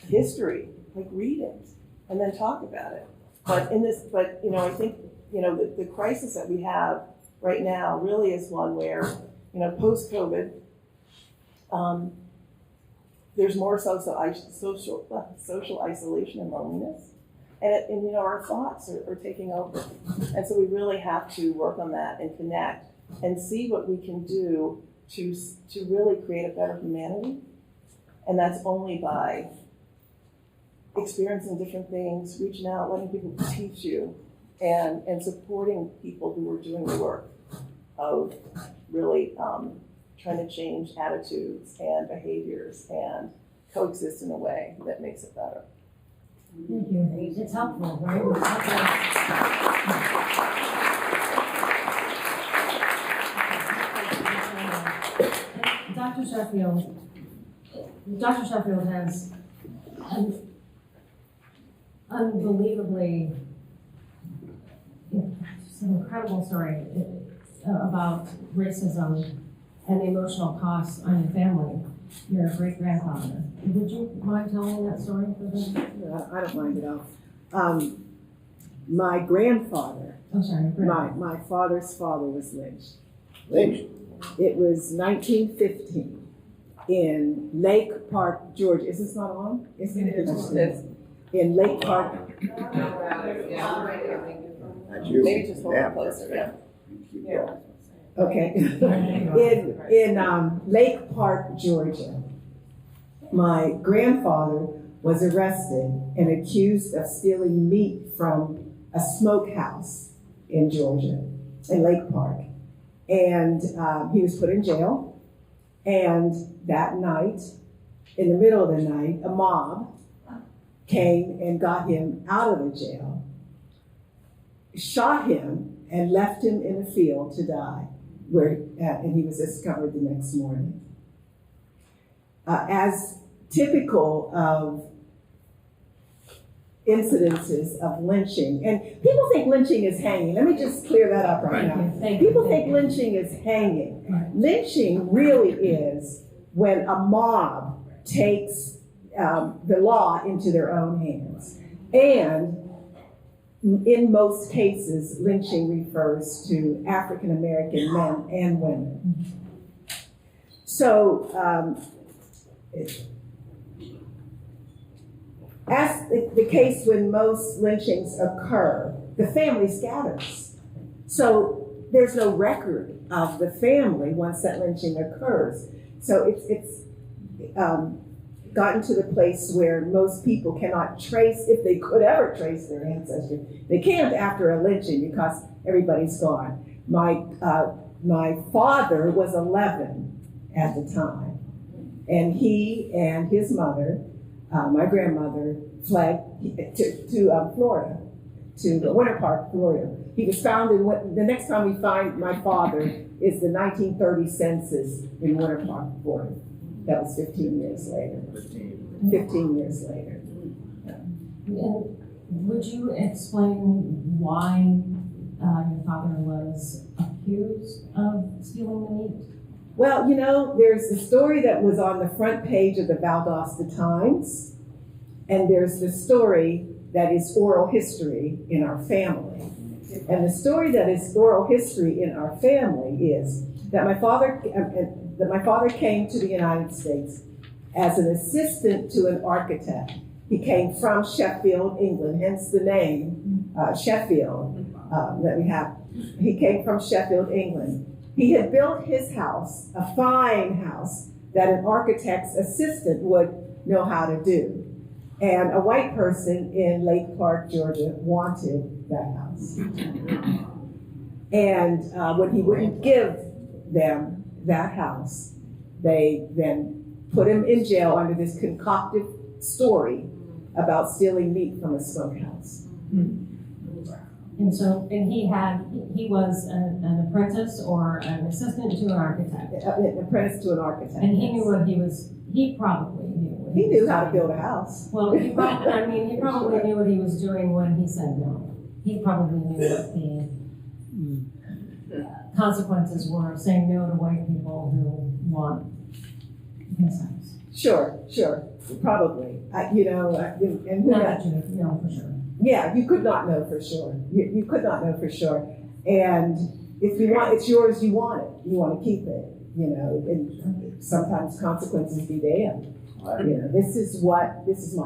history. Like, read it and then talk about it. But I think the crisis that we have right now really is one where post-COVID, there's more social isolation and loneliness, and our thoughts are taking over, and so we really have to work on that and connect and see what we can do to really create a better humanity, and that's only by experiencing different things, reaching out, letting people teach you, and supporting people who are doing the work of really trying to change attitudes and behaviors and coexist in a way that makes it better. Thank you. It's helpful, right? It's helpful. Dr. Sheffield has unbelievably some incredible story about racism and the emotional costs on your family. Your great-grandfather. Would you mind telling that story for them? I don't mind at all. My grandfather, my father's father was lynched. Lynched? It was 1915 in Lake Park, Georgia. Is this not on? It is. In Lake Park. Maybe just hold it closer. Yeah. Okay. in Lake Park, Georgia, my grandfather was arrested and accused of stealing meat from a smokehouse in Georgia, in Lake Park. And he was put in jail. And that night, in the middle of the night, a mob came and got him out of the jail, shot him, and left him in a field to die, and he was discovered the next morning. As typical of incidences of lynching, and people think lynching is hanging. Let me just clear that up right now. People think lynching is hanging. Right. Lynching really is when a mob takes the law into their own hands. And in most cases, lynching refers to African American men and women. So, as the case when most lynchings occur, the family scatters. So there's no record of the family once that lynching occurs. So it's gotten to the place where most people cannot trace, if they could ever trace their ancestry. They can't after a lynching because everybody's gone. My father was 11 at the time, and he and his mother, my grandmother, fled to Florida, to Winter Park, Florida. He was found the next time we find my father is the 1930 census in Winter Park, Florida. That was 15 years later. 15 years later. Yeah. And would you explain why your father was accused of stealing the meat? Well, there's the story that was on the front page of the Valdosta Times, and there's the story that is oral history in our family. And the story that is oral history in our family is that my father came to the United States as an assistant to an architect He came from Sheffield, England, hence the name Sheffield that we have. He came from Sheffield, England. He had built his house, a fine house, that an architect's assistant would know how to do. And a white person in Lake Park, Georgia, wanted that house. And when he wouldn't give them that house, they then put him in jail under this concocted story about stealing meat from a smokehouse. And so, and he was an apprentice or an assistant to an architect. An apprentice to an architect. And he knew what he probably knew. What He knew was how to doing. build a house. Well, he probably knew what he was doing when he said no. He probably knew what the consequences were of saying no to white people who want his house. Sure, probably. And who Not knows? that you know for sure. Yeah, you could not know for sure. You could not know for sure. And if you want, it's yours, you want it. You want to keep it, and sometimes consequences be damned. This is my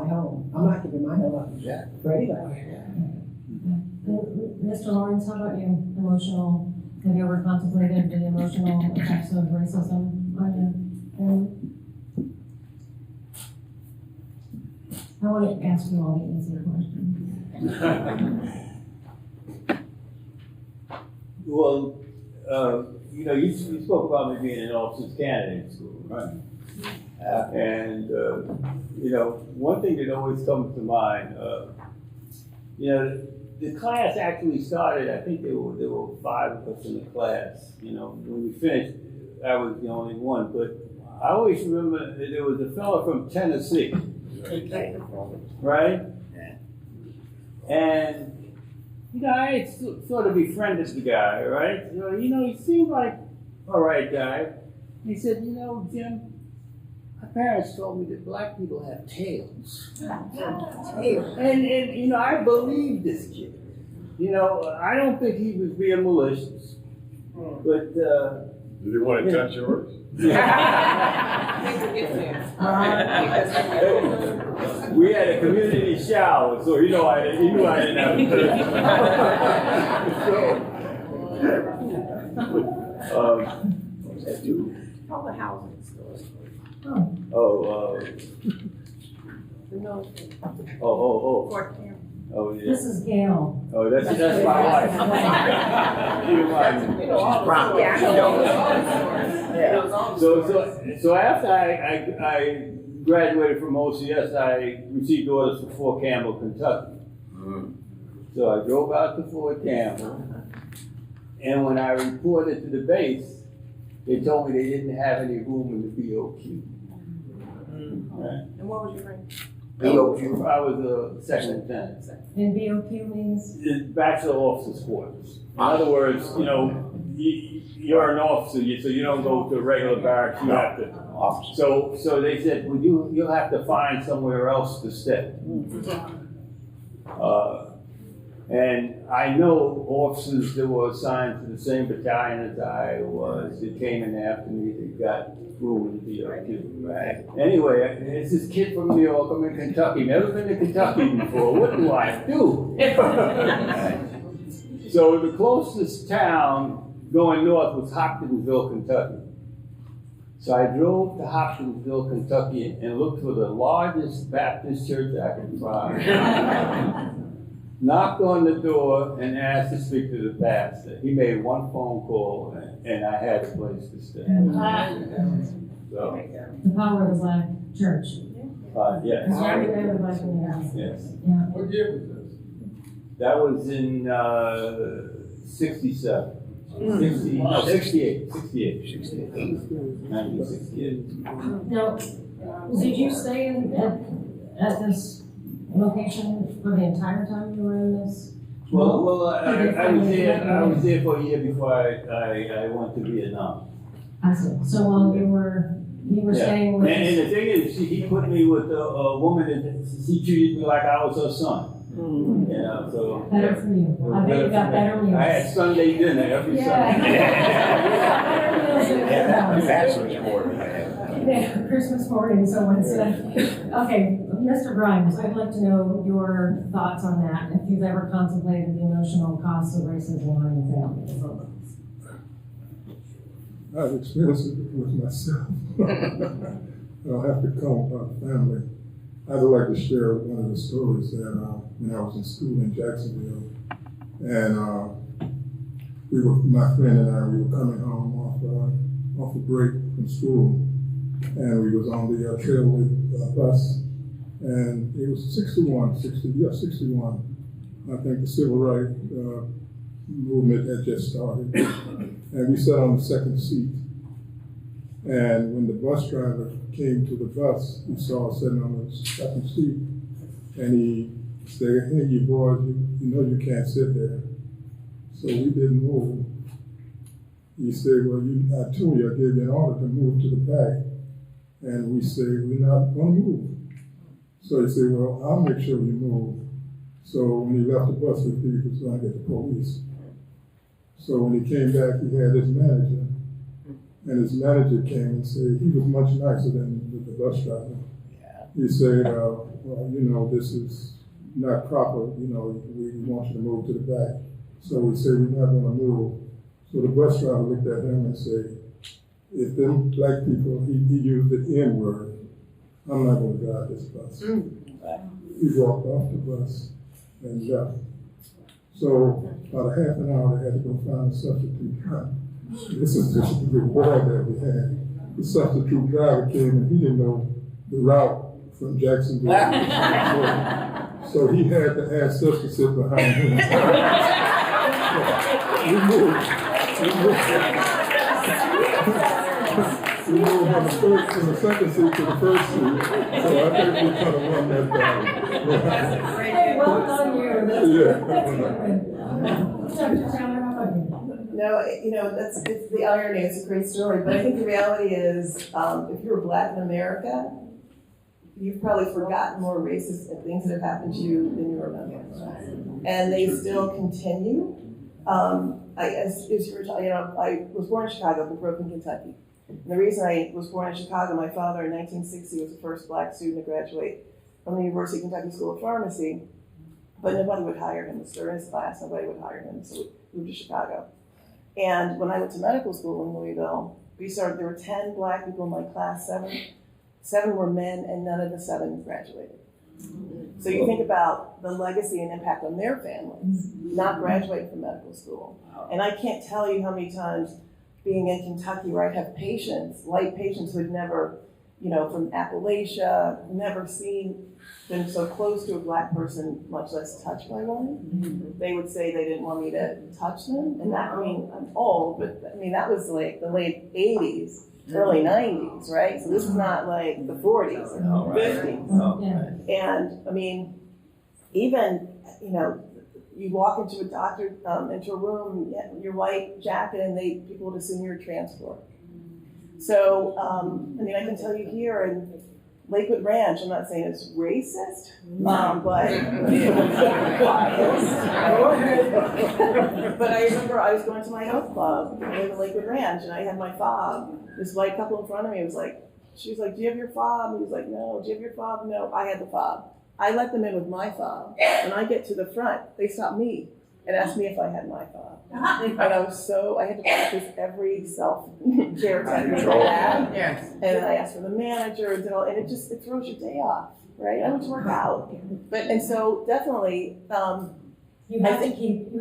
home. I'm not giving my home up for anybody. Mr. Lawrence, how about you? Have you ever contemplated the emotional effects of racism on you? I want to ask you all the easy questions. Well, you spoke about me being an officer's candidate in school, right? And one thing that always comes to mind, the class actually started, I think there were 5 of us in the class. When we finished, I was the only one, but I always remember that there was a fellow from Tennessee, right? And I had sort of befriended the guy, right? He seemed like all right guy. He said, Jim, my parents told me that black people have tails. And I believed this kid. I don't think he was being malicious, but Did he want to touch yours? We had a community shower, so he knew I didn't have a All the housing stores. Oh, yeah. This is Gail. Oh, that's my wife. So after I graduated from OCS, I received orders for Fort Campbell, Kentucky. So I drove out to Fort Campbell, and when I reported to the base, they told me they didn't have any room in the BOQ. Right? And what was your rank? I was a second lieutenant. And BOQ means? It's Bachelor Officers Quarters. In other words, you're an officer, so you don't go to a regular barracks. You have to. So they said, well, you'll have to find somewhere else to stay. And I know officers that were assigned to the same battalion as I was. That came in after me. They got room in the BOQ. Right. Anyway, it's this kid from New York. I'm in Kentucky. Never been to Kentucky before. What do I do? So the closest town going north was Hopkinsville, Kentucky. So I drove to Hopkinsville, Kentucky, and looked for the largest Baptist church I could find. Knocked on the door and asked to speak to the pastor. He made one phone call, and I had a place to stay. So, The power of the black church. yes. Yes. Yeah. What year was this? That was in 67. 68. 1968. Now, did you stay at this location for the entire time you were in this? Well, I was there for a year before I went to Vietnam. I see. So while you were staying with And the thing is, he put me with a woman that she treated me like I was her son. So better for you. I bet you got better meals. I had Sunday dinner every Sunday. Bachelor's quarter. Yeah, Christmas morning, so Wednesday. Okay, Mr. Grimes, I'd like to know your thoughts on that, if you've ever contemplated the emotional cost of racism on your family. I've experienced it with myself. I don't have to come about family. I'd like to share one of the stories that when I was in school in Jacksonville, and my friend and I, we were coming home off a break from school, and we was on the trailway bus, and it was 61. I think the civil rights movement had just started, and we sat on the second seat. And when the bus driver came to the bus, he saw us sitting on the second seat, and he said, "Hey, you boys, you know you can't sit there." So we didn't move. He said, "Well, I told you, I gave you an order to move to the back." And we said, "We're not going to move." So he said, "Well, I'll make sure you move." So when he left the bus, we figured he was going to get the police. So when he came back, he had his manager. And his manager came and said, he was much nicer than the bus driver. Yeah. He said, "Well, you know, this is not proper. You know, we want you to move to the back." So we said, "We're not going to move." So the bus driver looked at him and said, "If them black people," he used the N word, "I'm not going to drive this bus." He walked off the bus and left. So about a half an hour, they had to go find a substitute driver. This is the reward that we had. The substitute driver came and he didn't know the route from Jacksonville. So he had to ask us to sit behind him. We moved from the second seat to the first seat. So I think we kind of won that battle. Hey, well done, you. No, you know, it's the irony, it's a great story, but I think the reality is, if you're Black in America, you've probably forgotten more racist things that have happened to you than you remember. And they still continue. As you were talking, I was born in Chicago, but grew up in Kentucky. And the reason I was born in Chicago, my father in 1960 was the first Black student to graduate from the University of Kentucky School of Pharmacy, but nobody would hire him. During his class, nobody would hire him, so we moved to Chicago. And when I went to medical school in Louisville, there were 10 Black people in my class, seven were men, and none of the 7 graduated. So you think about the legacy and impact on their families, not graduating from medical school. And I can't tell you how many times being in Kentucky where I'd have patients, white patients who had never, from Appalachia, never been so close to a Black person, much less touched by one. They would say they didn't want me to touch them. And that, I'm old, but that was like the late 80s, early 90s, right? So this is not like the 40s or 50s. And even, you walk into a doctor, into a room, your white jacket, and people would assume you're a transport. So, I can tell you here in Lakewood Ranch, I'm not saying it's racist, but but I remember I was going to my health club in Lakewood Ranch, and I had my fob. This white couple in front of me she was like, "Do you have your fob?" He was like, "No." "Do you have your fob?" "No." I had the fob. I let them in with my fob. When I get to the front, they stop me and ask me if I had my fob. And I had to practice every self-care technique I had. Yes. And I asked for the manager and it throws your day off, right? I went to work out. And so definitely, you have to keep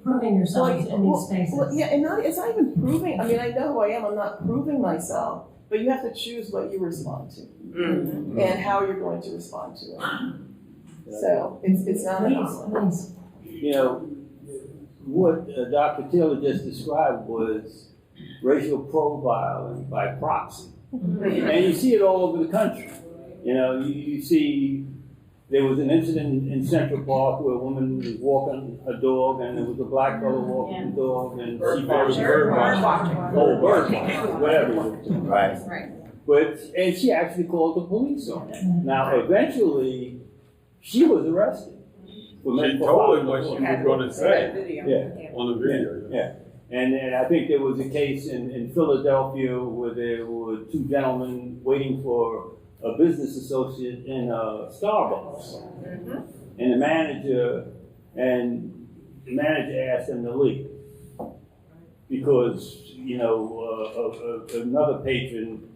proving yourself in these spaces. Well, yeah, and it's not even proving. I know who I am. I'm not proving myself. But you have to choose what you respond to and how you're going to respond to it. So it's not please. What Dr. Taylor just described was racial profiling by proxy. And you see it all over the country. You see there was an incident in Central Park where a woman was walking a dog and there was a Black fellow walking the dog and she bird watching. Whatever. Right. And she actually called the police on it. Now, eventually, she was arrested. She told him what she was going to say on the video. Yeah. And I think there was a case in Philadelphia where there were 2 gentlemen waiting for a business associate in a Starbucks. And the manager asked him to leave because, another patron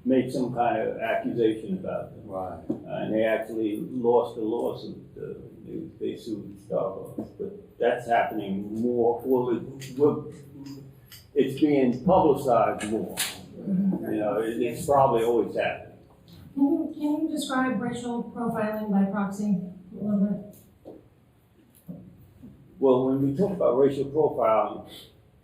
made some kind of accusation about them. Right. And they actually lost the lawsuit. They sued Starbucks. But that's happening more. It's being publicized more. It's probably always happened. Can you describe racial profiling by proxy a little bit? Well, when we talk about racial profiling,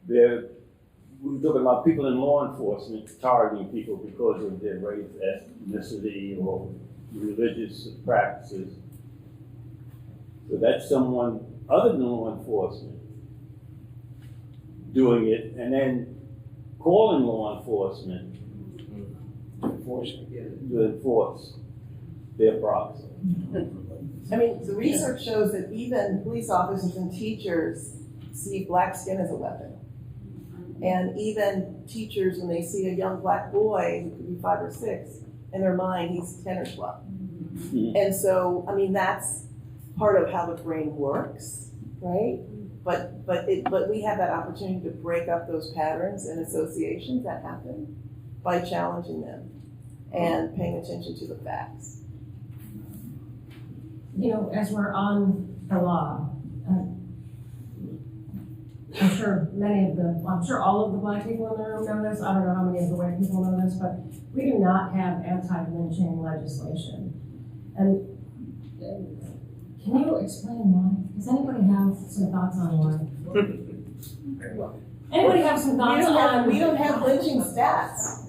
we're talking about people in law enforcement targeting people because of their race, ethnicity, or religious practices. So that's someone other than law enforcement doing it, and then calling law enforcement to enforce their proxy. I mean, the research shows that even police officers and teachers see black skin as a weapon. And even teachers, when they see a young black boy who could be 5 or 6, in their mind, he's 10 or 12. And so, I mean, that's part of how the brain works, right? But we have that opportunity to break up those patterns and associations that happen by challenging them and paying attention to the facts. As we're on the law, I'm sure all of the black people in the room know this. I don't know how many of the white people know this, but we do not have anti-lynching legislation. And can you explain why? Does anybody have some thoughts on why? Anybody have some thoughts on? We don't have lynching stats.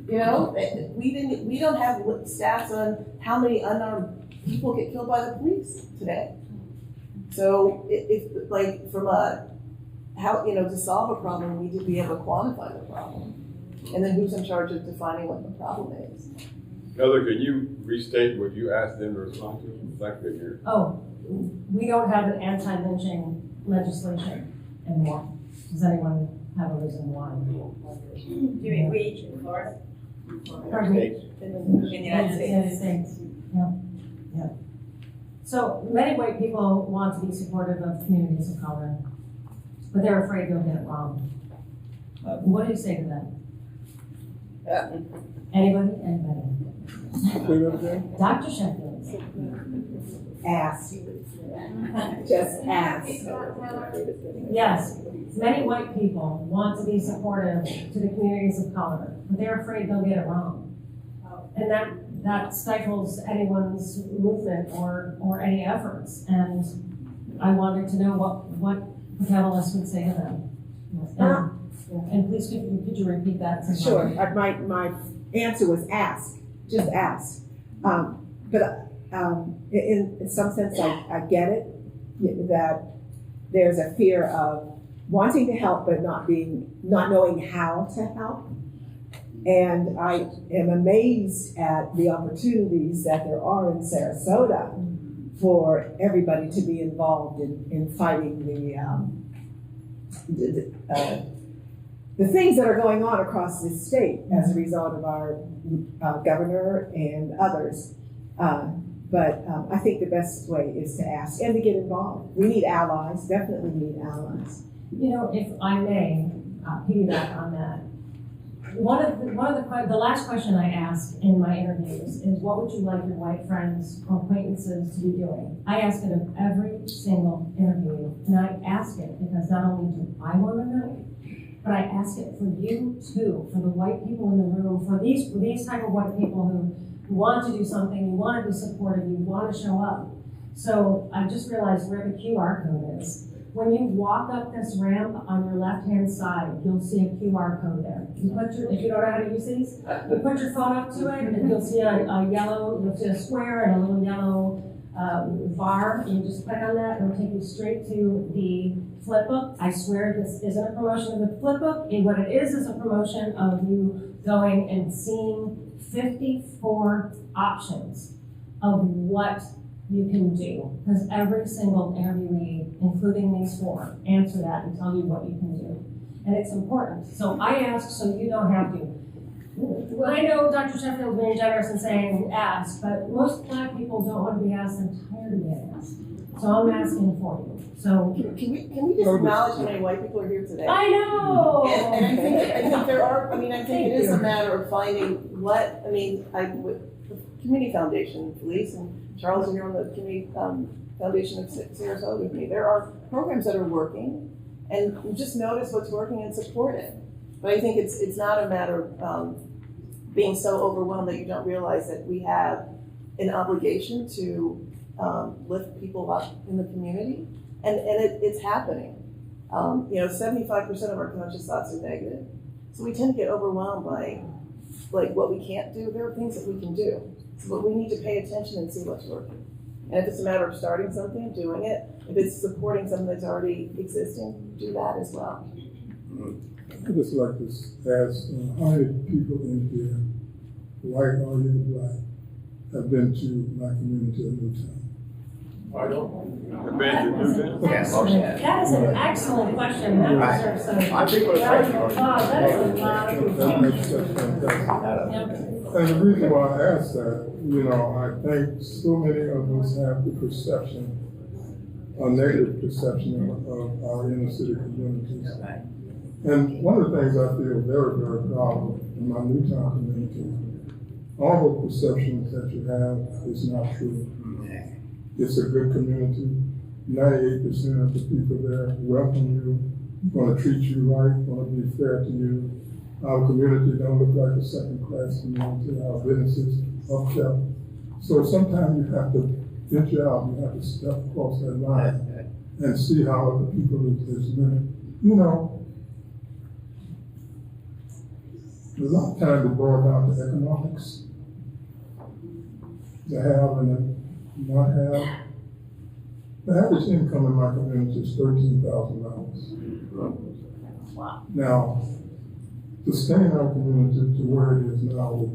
We don't have stats on how many unarmed people get killed by the police today. So to solve a problem, we need to be able to quantify the problem. And then who's in charge of defining what the problem is? Heather, can you restate what you asked them to respond to? Oh, we don't have an anti-lynching legislation anymore. Does anyone have a reason why? Do you mean we in Florida? Pardon me? In the United States. Yeah. So many white people want to be supportive of communities of color, but they're afraid they'll get it wrong. What do you say to that? Anybody? Say that again? Dr. Sheffield. Ask. Just ask. Yes, many white people want to be supportive to the communities of color, but they're afraid they'll get it wrong. And that stifles anyone's movement or any efforts. And I wanted to know what the panelists would say to them. And please, could you repeat that? Sure. My answer was ask. Just ask. In some sense, I get it, that there's a fear of wanting to help but not knowing how to help. And I am amazed at the opportunities that there are in Sarasota for everybody to be involved in fighting the things that are going on across this state as a result of our governor and others. But I think the best way is to ask and to get involved. We need allies, definitely need allies. If I may piggyback on that, the last question I ask in my interviews is, what would you like your white friends or acquaintances to be doing? I ask it of every single interview, and I ask it because not only do I want to know, but I ask it for you too, for the white people in the room, for these type of white people who want to do something, you want to be supportive, you want to show up. So I just realized where the QR code is. When you walk up this ramp on your left-hand side, you'll see a QR code there. If you don't know how to use these, you put your phone up to it, and you'll see you'll see a square and a little yellow bar. You just click on that, and it'll take you straight to the flipbook. I swear this isn't a promotion of the flipbook. What it is a promotion of you going and seeing 54 options of what you can do, because every single interviewee, including these 4, answer that and tell you what you can do. And it's important. So I ask so you don't have to. Well, I know Dr. Sheffield's very generous in saying ask, but most Black people don't want to be asked, they're tired of being asked. So I'm asking for you. So Can we just acknowledge how many white people are here today? I know. And I think there are, I think it is a matter of finding what, with the Community Foundation, Felice and Charles are here on the Community Foundation of Sarasota with me. There are programs that are working, and we just notice what's working and support it. But I think it's not a matter of being so overwhelmed that you don't realize that we have an obligation to lift people up in the community, and it's happening. 75% of our conscious thoughts are negative, so we tend to get overwhelmed by like what we can't do. There are things that we can do, but we need to pay attention and see what's working. And if it's a matter of starting something, doing it. If it's supporting something that's already existing, do that as well. I just like to ask how many people in here, white or even black, have been to my community of Newtown? I don't. That is an excellent question. That deserves some. I think it's right. That is a lot of That makes such fantastic. And the reason why I ask that, I think so many of us have the perception, a negative perception of our inner city communities. And one of the things I feel very, very proud of in my Newtown community, all the perceptions that you have is not true. It's a good community. 98% of the people there welcome you, going to treat you right, going to be fair to you. Our community don't look like a second-class community. Our businesses are kept. So sometimes you have to venture out. You have to step across that line and see how other people is living. A lot of times it boils down to economics. The have and the not have. The average income in my community is $13,000. Wow. Now, to stay in our community to where it is now with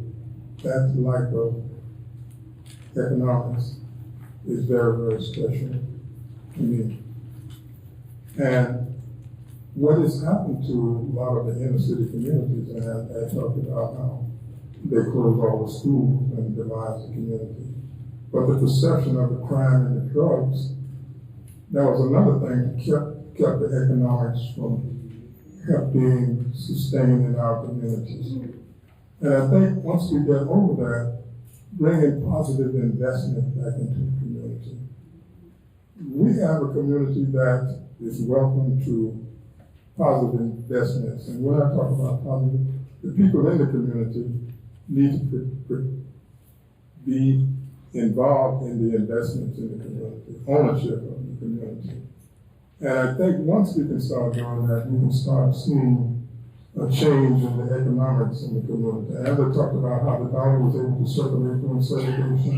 that lack of economics is very, very special to me. And what has happened to a lot of the inner city communities, and I talked about how they close all the schools and divide the community. But the perception of the crime and the drugs, that was another thing that kept the economics from being sustained in our communities. And I think once we get over that, bringing positive investment back into the community. We have a community that is welcome to positive investments. And when I talk about positive, the people in the community need to be involved in the investments in the community, ownership of the community. And I think once we can start doing that, we can start seeing a change in the economics in the community. As I talked about how the dollar was able to circulate during segregation,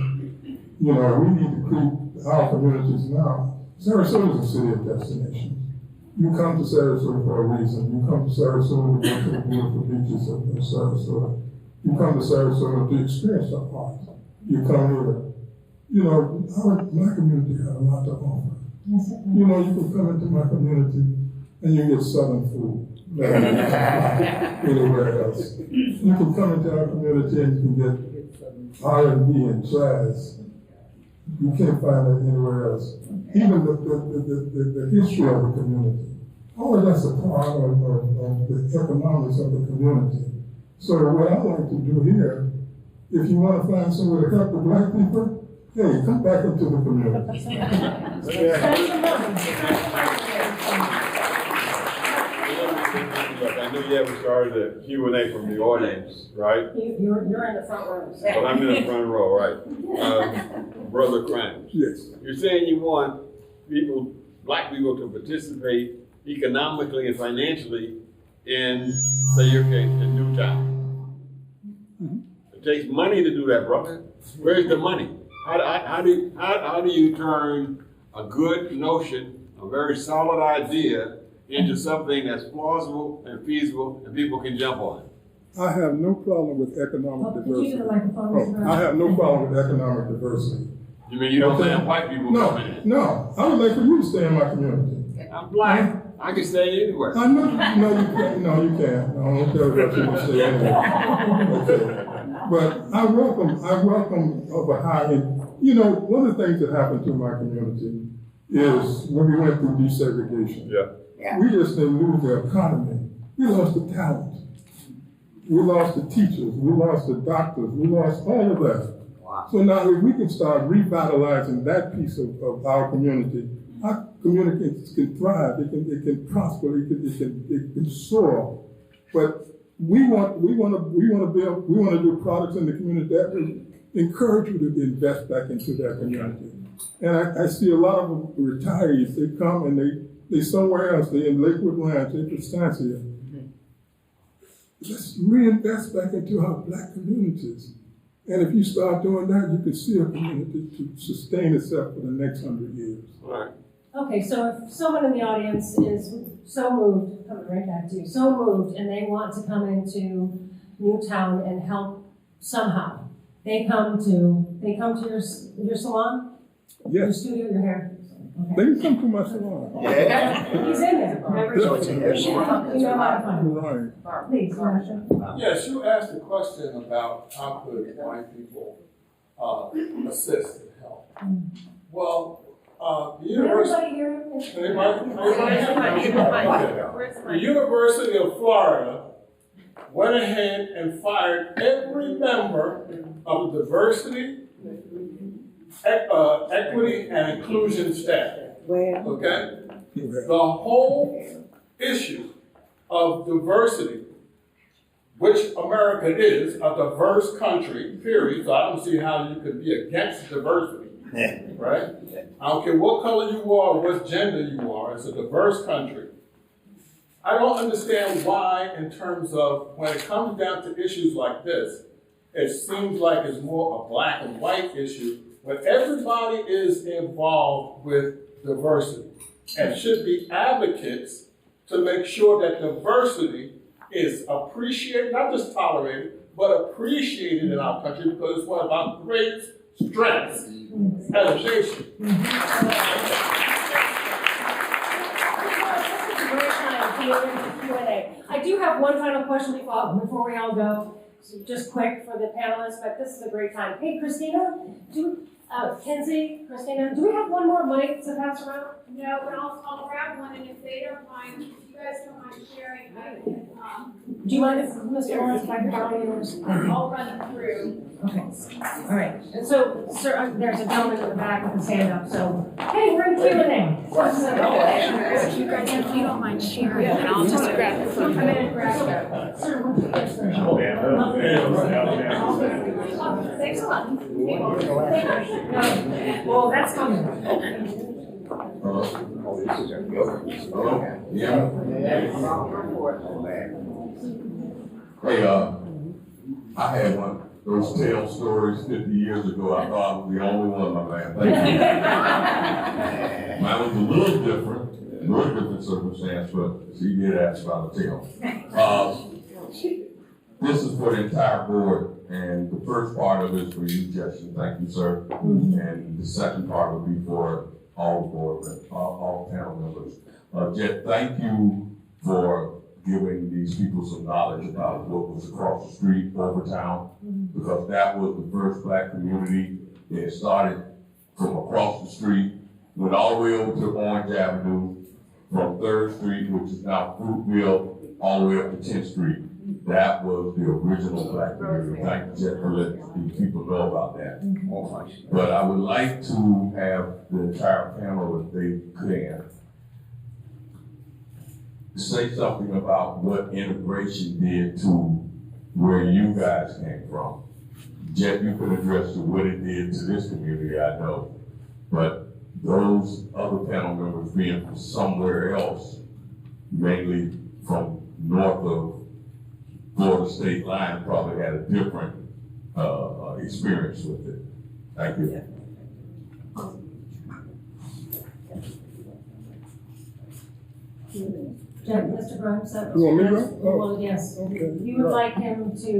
we need to keep our communities now. Sarasota is a city of destination. You come to Sarasota for a reason. You come to Sarasota to go to the beautiful beaches of Sarasota. You come to Sarasota to experience the art. You come here. My community has a lot to offer. Yes, you can come into my community and you get Southern food. Anywhere else. You can come into our community and you can get R&B and jazz. You can't find that anywhere else. Even the history of the community. All of that's a part of the economics of the community. So what I like to do here, if you want to find somewhere to help the black people, hey, come back into the community. I knew you haven't started the Q&A from the audience, right? You're in the front row. So. Well, I'm in the front row, right? Brother Krantz. Yes. You're saying you want black people to participate economically and financially in, say your case, in Newtown. It takes money to do that, brother. Where's the money? How do you turn a good notion, a very solid idea, into something that's plausible and feasible and people can jump on it? I have no problem with economic diversity. I have no problem with economic diversity. You mean you don't let white people come in? No, I would like for you to stay in my community. I'm black. I can stay anywhere. I know, no, you can't, no, you can't. No, I don't care what you say anyway. Okay. But I welcome over high, and, you know, one of the things that happened to my community is when we went through desegregation. Yeah. We just didn't lose the economy. We lost the talent. We lost the teachers. We lost the doctors. We lost all of that. Wow. So now if we can start revitalizing that piece of our community can thrive, it can prosper, it can soar. But we want to do products in the community that will encourage you to invest back into that community. And I see a lot of retirees, they come and they somewhere else, they in Lakewood Ranch, they Estancia. Let's reinvest back into our black communities. And if you start doing that, you can see a community to sustain itself for the next 100 years. All right. Okay, so if someone in the audience is so moved, coming right back to you, so moved, and they want to come into Newtown and help somehow, they come to your salon, your Yes, studio, your hair. they Okay. can come to my salon. Yeah. He's in there. Remember, you know how to find him. Right. Please, Marsha. Yes, you asked a question about how could white people assist and help. Well, the university. Everybody here? The University of Florida went ahead and fired every member of the diversity, equity, and inclusion staff. Well, Okay? The whole issue of diversity, which America is, a diverse country, period, so I don't see how you could be against diversity, right? I don't care what color you are or what gender you are, it's a diverse country. I don't understand why, in terms of when it comes down to issues like this, it seems like it's more a black and white issue, when everybody is involved with diversity and should be advocates to make sure that diversity is appreciated, not just tolerated, but appreciated in our country because it's one of our greatest strengths as a nation. I do have one final question before we all go. So just quick for the panelists, but this is a great time. Hey, Christina, Kinsey, Christina, do we have one more mic to pass around? No, but I'll grab one, and if they don't mind, if you guys don't mind sharing, I can, Do you mind if Mr. Lawrence, if I can borrow yours? I'll run it through. Okay, all right. And so, sir, there's a gentleman in the back with his hand up, so, hey, we're in Q&A. If you guys, if you don't mind sharing, then I'll just grab it from you. I'm gonna grab it. Sir, what's your question? Thanks a lot. Well, that's coming. Hey, I had one of those tale stories 50 years ago. I thought I was the only one, my man. Thank you. Mine was a little different circumstance, but she did ask about a tale. This is for the entire board, and the first part of it is for you, Justin. Thank you, sir. And the second part will be for all the board, all panel members. Jet, thank you for giving these people some knowledge about what was across the street, Overtown, because that was the first black community. It started from across the street, went all the way over to Orange Avenue, from 3rd Street, which is now Fruitville, all the way up to 10th Street. That was the original black community. Thank you, Jet, for letting these people know about that. But I would like to have the entire panel, if they can, say something about what integration did to where you guys came from. Jet, you can address to what it did to this community, I know. But those other panel members being from somewhere else, mainly from north of Florida state line, probably had a different experience with it. Thank you. Mr. Grimes, You want me to go? Oh. Well, yes. Okay. You would like him to,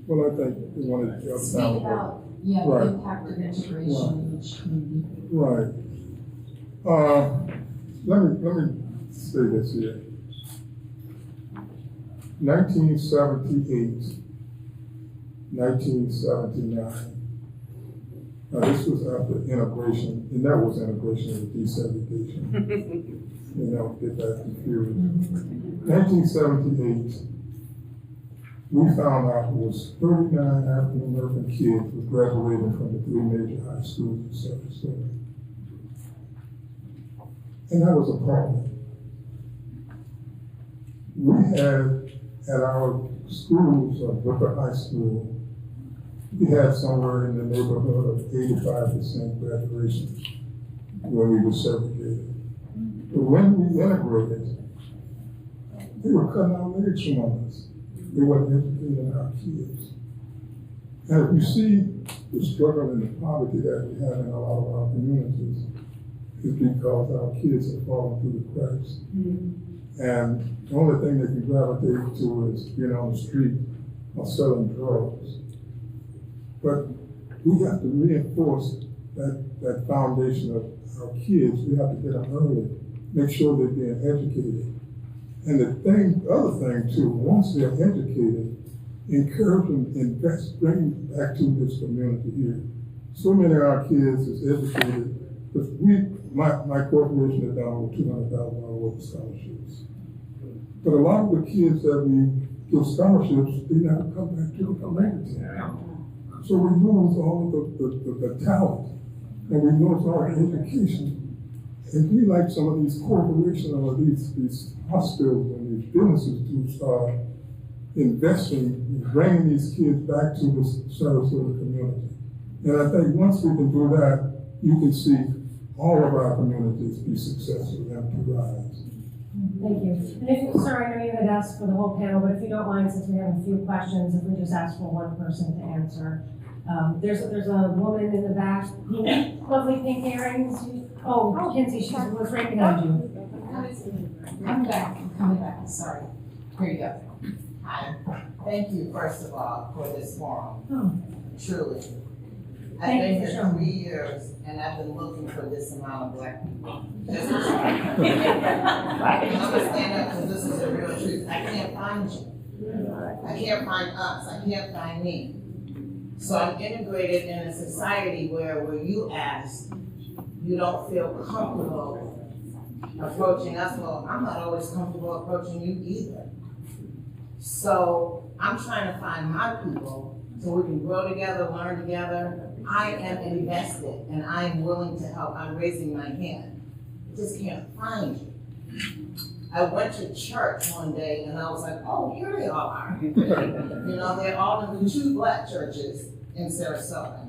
Well, I think we wanted to jump Speak down. about, the Right. impact of integration in each community. Right. Let me say this here. 1978, 1979. Now, this was after integration, and that was integration of desegregation. Get that confused. 1978, we found out there was 39 African-American kids who graduated from the 3 major high schools in Sarasota. And that was appalling. We had at our schools, Booker High School, we had somewhere in the neighborhood of 85% graduation when we were segregated. But when we integrated, they were cutting our legs from under us. They weren't educating our kids. And if you see the struggle and the poverty that we have in a lot of our communities, it's because our kids have fallen through the cracks. And the only thing they can gravitate to is being on the street or selling drugs. But we have to reinforce that foundation of our kids. We have to get them early, make sure they're being educated. And the other thing too, once they're educated, encourage them, invest, bring them back to this community here. So many of our kids is educated, because my corporation has done over $200,000 worth of scholarships. But a lot of the kids that we give scholarships, they never come back to become Lincoln. So we lose all of the talent, and we lose all the education. And we like some of these corporations or these hospitals and these businesses to start investing in bringing these kids back to the Sarasota community. And I think once we can do that, you can see all of our communities be successful and to rise. Thank you. And sir, I know you had asked for the whole panel, but if you don't mind, since we have a few questions, if we just ask for one person to answer. There's a woman in the back, lovely pink earrings. Oh, Kinsey, she was right behind you. Coming back, sorry. Here you go. Hi. Thank you, first of all, for this forum. Truly. I've been here 3 years, and I've been looking for this amount of black people. Just to try. I'm gonna stand up because this is the real truth. I can't find you. I can't find us. I can't find me. So I'm integrated in a society where you ask, you don't feel comfortable approaching us. Well, I'm not always comfortable approaching you either. So I'm trying to find my people so we can grow together, learn together. I am invested and I am willing to help. I'm raising my hand. I just can't find you. I went to church one day and I was like, oh, here they all are. They're all in the 2 black churches in Sarasota.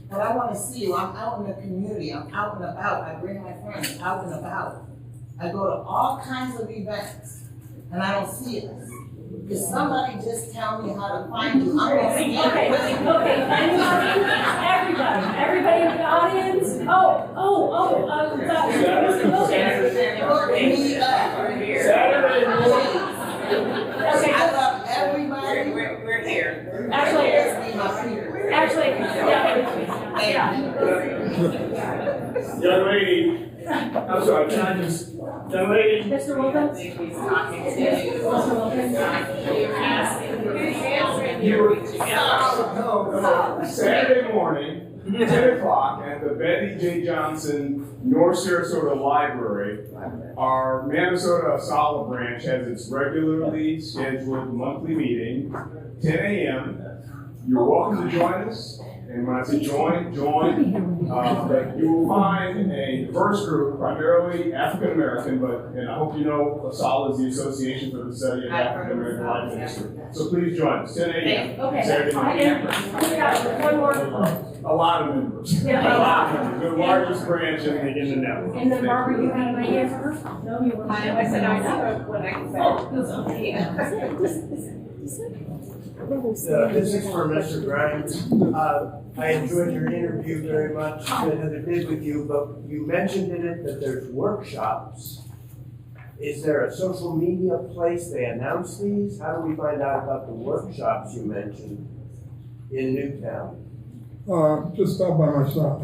But I want to see you. I'm out in the community. I'm out and about. I bring my friends out and about. I go to all kinds of events and I don't see us. If somebody just tell me how to find you, I'm going to see you. Okay. Everybody in the audience. Saturday morning. I love everybody. We're here. Actually, Young lady, I'm sorry, can I just, young lady? Mr. Wilkins? Saturday morning, 10 o'clock at the Betty J. Johnson North Sarasota Library, our Minnesota Solid branch has its regularly scheduled monthly meeting, 10 a.m. You're welcome to join us. And when I say join. But you will find a diverse group, primarily African American, and I hope you know ASAL is the Association for the Study of African American Life and History. So please join us, 10 a.m. Okay. Saturday morning. One more. A lot of members. A lot of members. The largest branch in the network. And then Barbara, you had an idea for her? No, you were. I said I know what I can say. This is for Mr. Grimes. I enjoyed your interview very much, as I did with you, but you mentioned in it that there's workshops. Is there a social media place they announce these? How do we find out about the workshops you mentioned in Newtown? Just stop by my shop.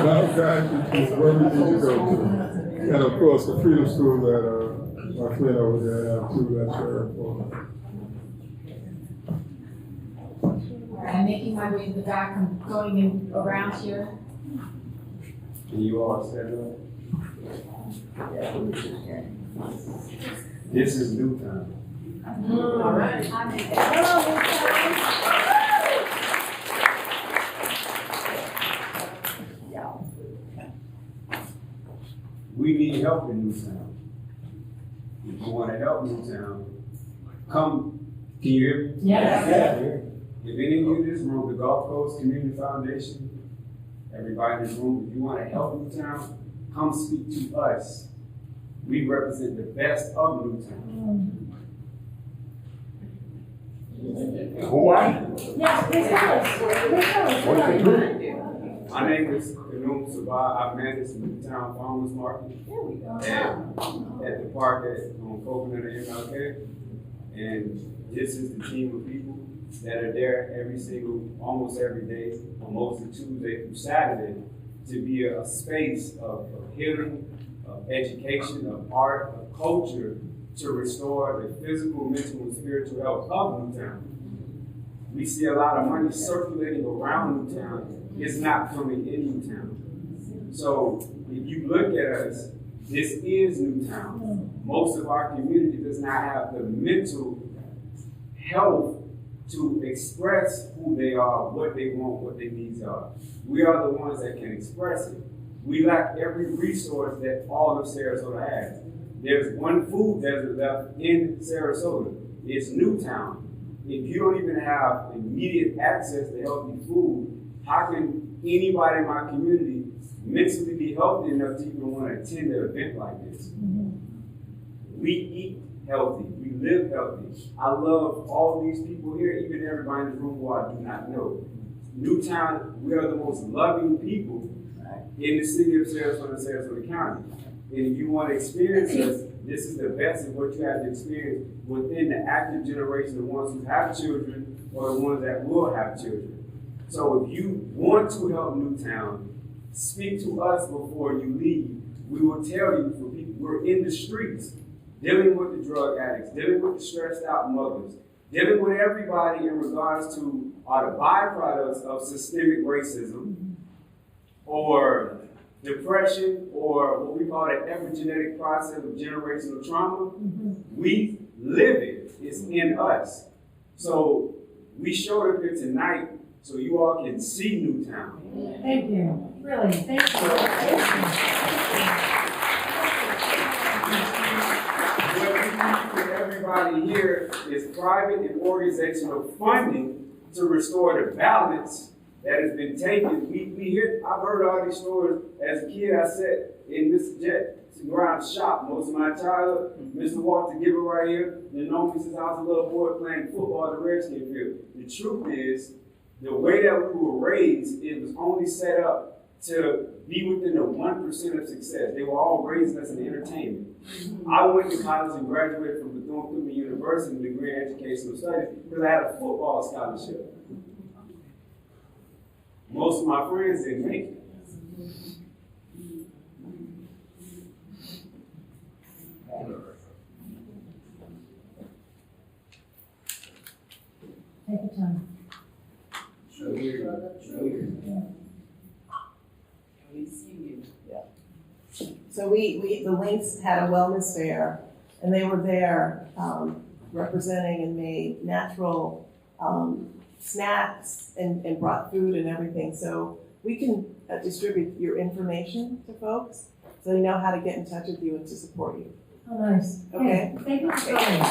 guide you to where we need to go to. And of course, the Freedom School that my friend over there have too, that's very important. I'm making my way to the back. I'm going in around here. Can you all stand up? This is Newtown. All right. We need help in Newtown. If you want to help Newtown, come. Can you hear me? Yes. Yeah. If any of you in this room, the Gulf Coast Community Foundation, everybody in this room, if you want to help Newtown, come speak to us. We represent the best of Newtown. Who are you? Yes, please tell us. Please tell us. What is the group? My name is Kanum Sabah. I manage the Newtown Farmers Market at the park on Coconut and MLK. And this is the team of people that are there almost every day, or mostly Tuesday through Saturday, to be a space of healing, of education, of art, of culture, to restore the physical, mental, and spiritual health of Newtown. We see a lot of money circulating around Newtown. It's not coming in Newtown. So if you look at us, this is Newtown. Most of our community does not have the mental health to express who they are, what they want, what their needs are. We are the ones that can express it. We lack every resource that all of Sarasota has. There's one food desert left in Sarasota. It's Newtown. If you don't even have immediate access to healthy food, how can anybody in my community mentally be healthy enough to even want to attend an event like this? We eat healthy. We live healthy. I love all these people here, even everybody in the room who I do not know. Newtown, we are the most loving people in the city of Sarasota and Sarasota County. And if you want to experience us, this is the best of what you have to experience within the active generation, the ones who have children or the ones that will have children. So if you want to help Newtown, speak to us before you leave. We will tell you, for people, we're in the streets, dealing with the drug addicts, dealing with the stressed out mothers, dealing with everybody in regards to are the byproducts of systemic racism or depression or what we call the epigenetic process of generational trauma. We live it. It's in us. So we showed up here tonight so you all can see Newtown. Thank you. Really, thank you. What we need for everybody here is private and organizational funding to restore the balance that has been taken. I've heard all these stories. As a kid, I sat in Mr. Jet Grimes' shop most of my childhood. Mr. Walter Giver right here, you know me since I was a little boy playing football at the Redskin field. The truth is, the way that we were raised, it was only set up to be within the 1% of success. They were all raising us in entertainment. I went to college and graduated from Bethune-Cookman University with a degree in educational studies because I had a football scholarship. Most of my friends didn't make it. Take your time. So the Lynx had a wellness fair, and they were there representing and made natural snacks and brought food and everything. So we can distribute your information to folks so they know how to get in touch with you and to support you. Oh, nice. Okay. Thank you for coming.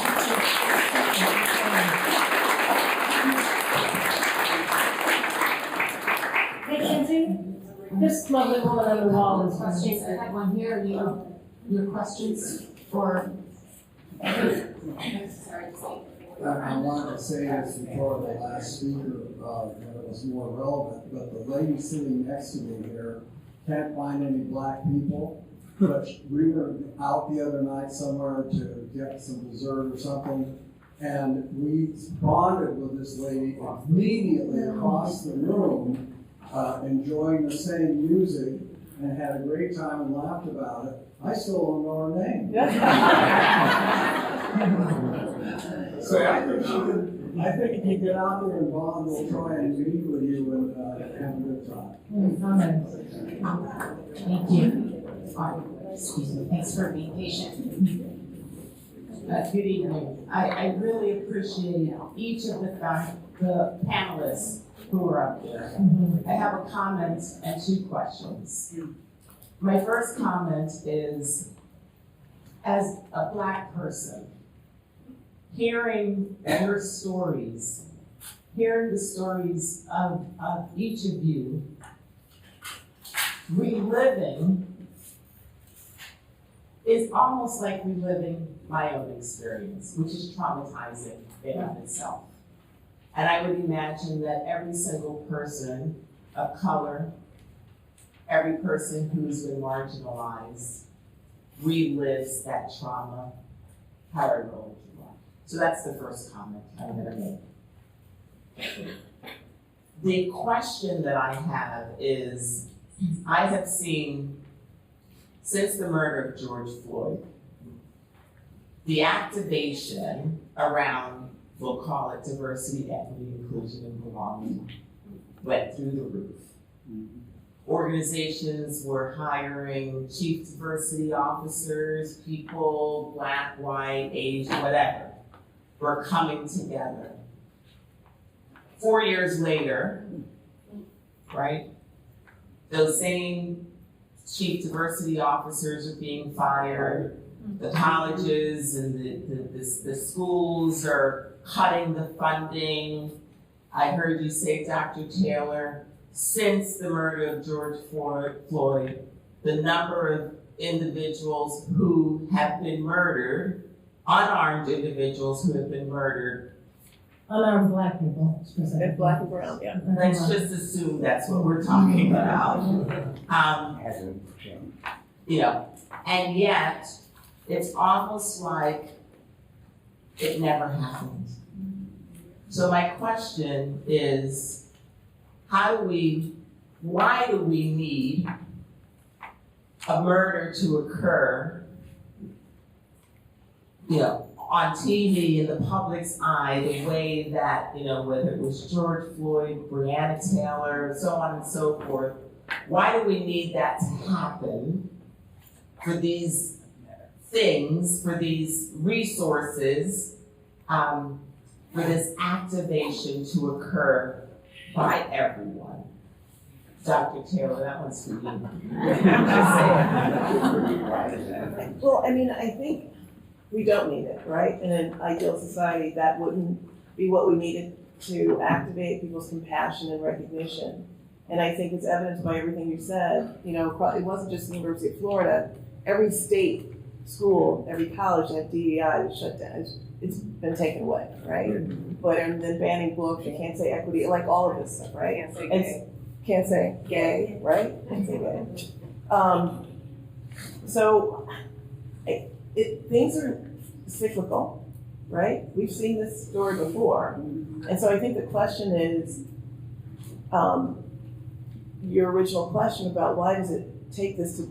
Hey, Kinsey, this lovely woman on the wall is Questions, I have one here, your questions for. I wanted to say this before the last speaker, when it was more relevant, but the lady sitting next to me here can't find any black people, but we were out the other night somewhere to get some dessert or something, and we bonded with this lady immediately across the room. enjoying the same music and had a great time and laughed about it, I still don't know her name. So I think you get out there and Bond will try and meet with you and have a good time. Thank you. Excuse me, thanks for being patient. Good evening. I really appreciate each of the panelists who are up there. I have a comment and 2 questions. My first comment is, as a Black person, hearing your stories, hearing the stories of each of you, reliving is almost like reliving my own experience, which is traumatizing in and of itself. And I would imagine that every single person of color, every person who's been marginalized, relives that trauma, however old you are. So that's the first comment I'm gonna make. The question that I have is, I have seen, since the murder of George Floyd, the activation around, we'll call it diversity, equity, inclusion, and belonging, went through the roof. Organizations were hiring chief diversity officers, people, Black, white, Asian, whatever, were coming together. 4 years later, right, those same chief diversity officers are being fired. The colleges and the schools are cutting the funding. I heard you say, Dr. Taylor, since the murder of George Floyd, the number of individuals who have been murdered, unarmed individuals who have been murdered. Unarmed Black people, specifically. And Black and brown, yeah. Let's just assume that's what we're talking about. You know, and yet, it's almost like it never happened. So my question is, why do we need a murder to occur, you know, on TV, in the public's eye, the way that, you know, whether it was George Floyd, Breonna Taylor, so on and so forth, why do we need that to happen for these things, for these resources, for this activation to occur by everyone? Dr. Taylor, that one's for you. Well, I mean, I think we don't need it, right? In an ideal society, that wouldn't be what we needed to activate people's compassion and recognition. And I think it's evidenced by everything you said. You know, it wasn't just the University of Florida. Every state school, every college that had DEI was shut down. It's been taken away, right? But and then banning books, you can't say equity, like all of this stuff, right? Can't say gay, right? Can't say gay. So things are cyclical, right? We've seen this story before. And so I think the question is, your original question about why does it take this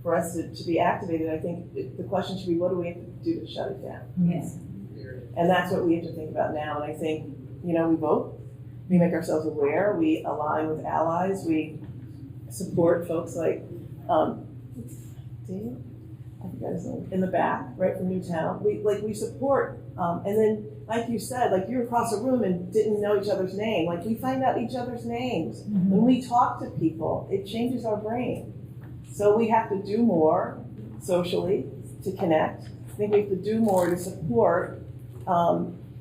for us to be activated, I think the question should be, what do we have to do to shut it down? Yes. And that's what we have to think about now. And I think, you know, we vote, we make ourselves aware, we align with allies, we support folks like, Dave? I forgot his name, in the back, right, from Newtown. We support, and then, like you said, like you're across a room and didn't know each other's name. Like we find out each other's names. When we talk to people, it changes our brain. So we have to do more socially to connect. I think we have to do more to support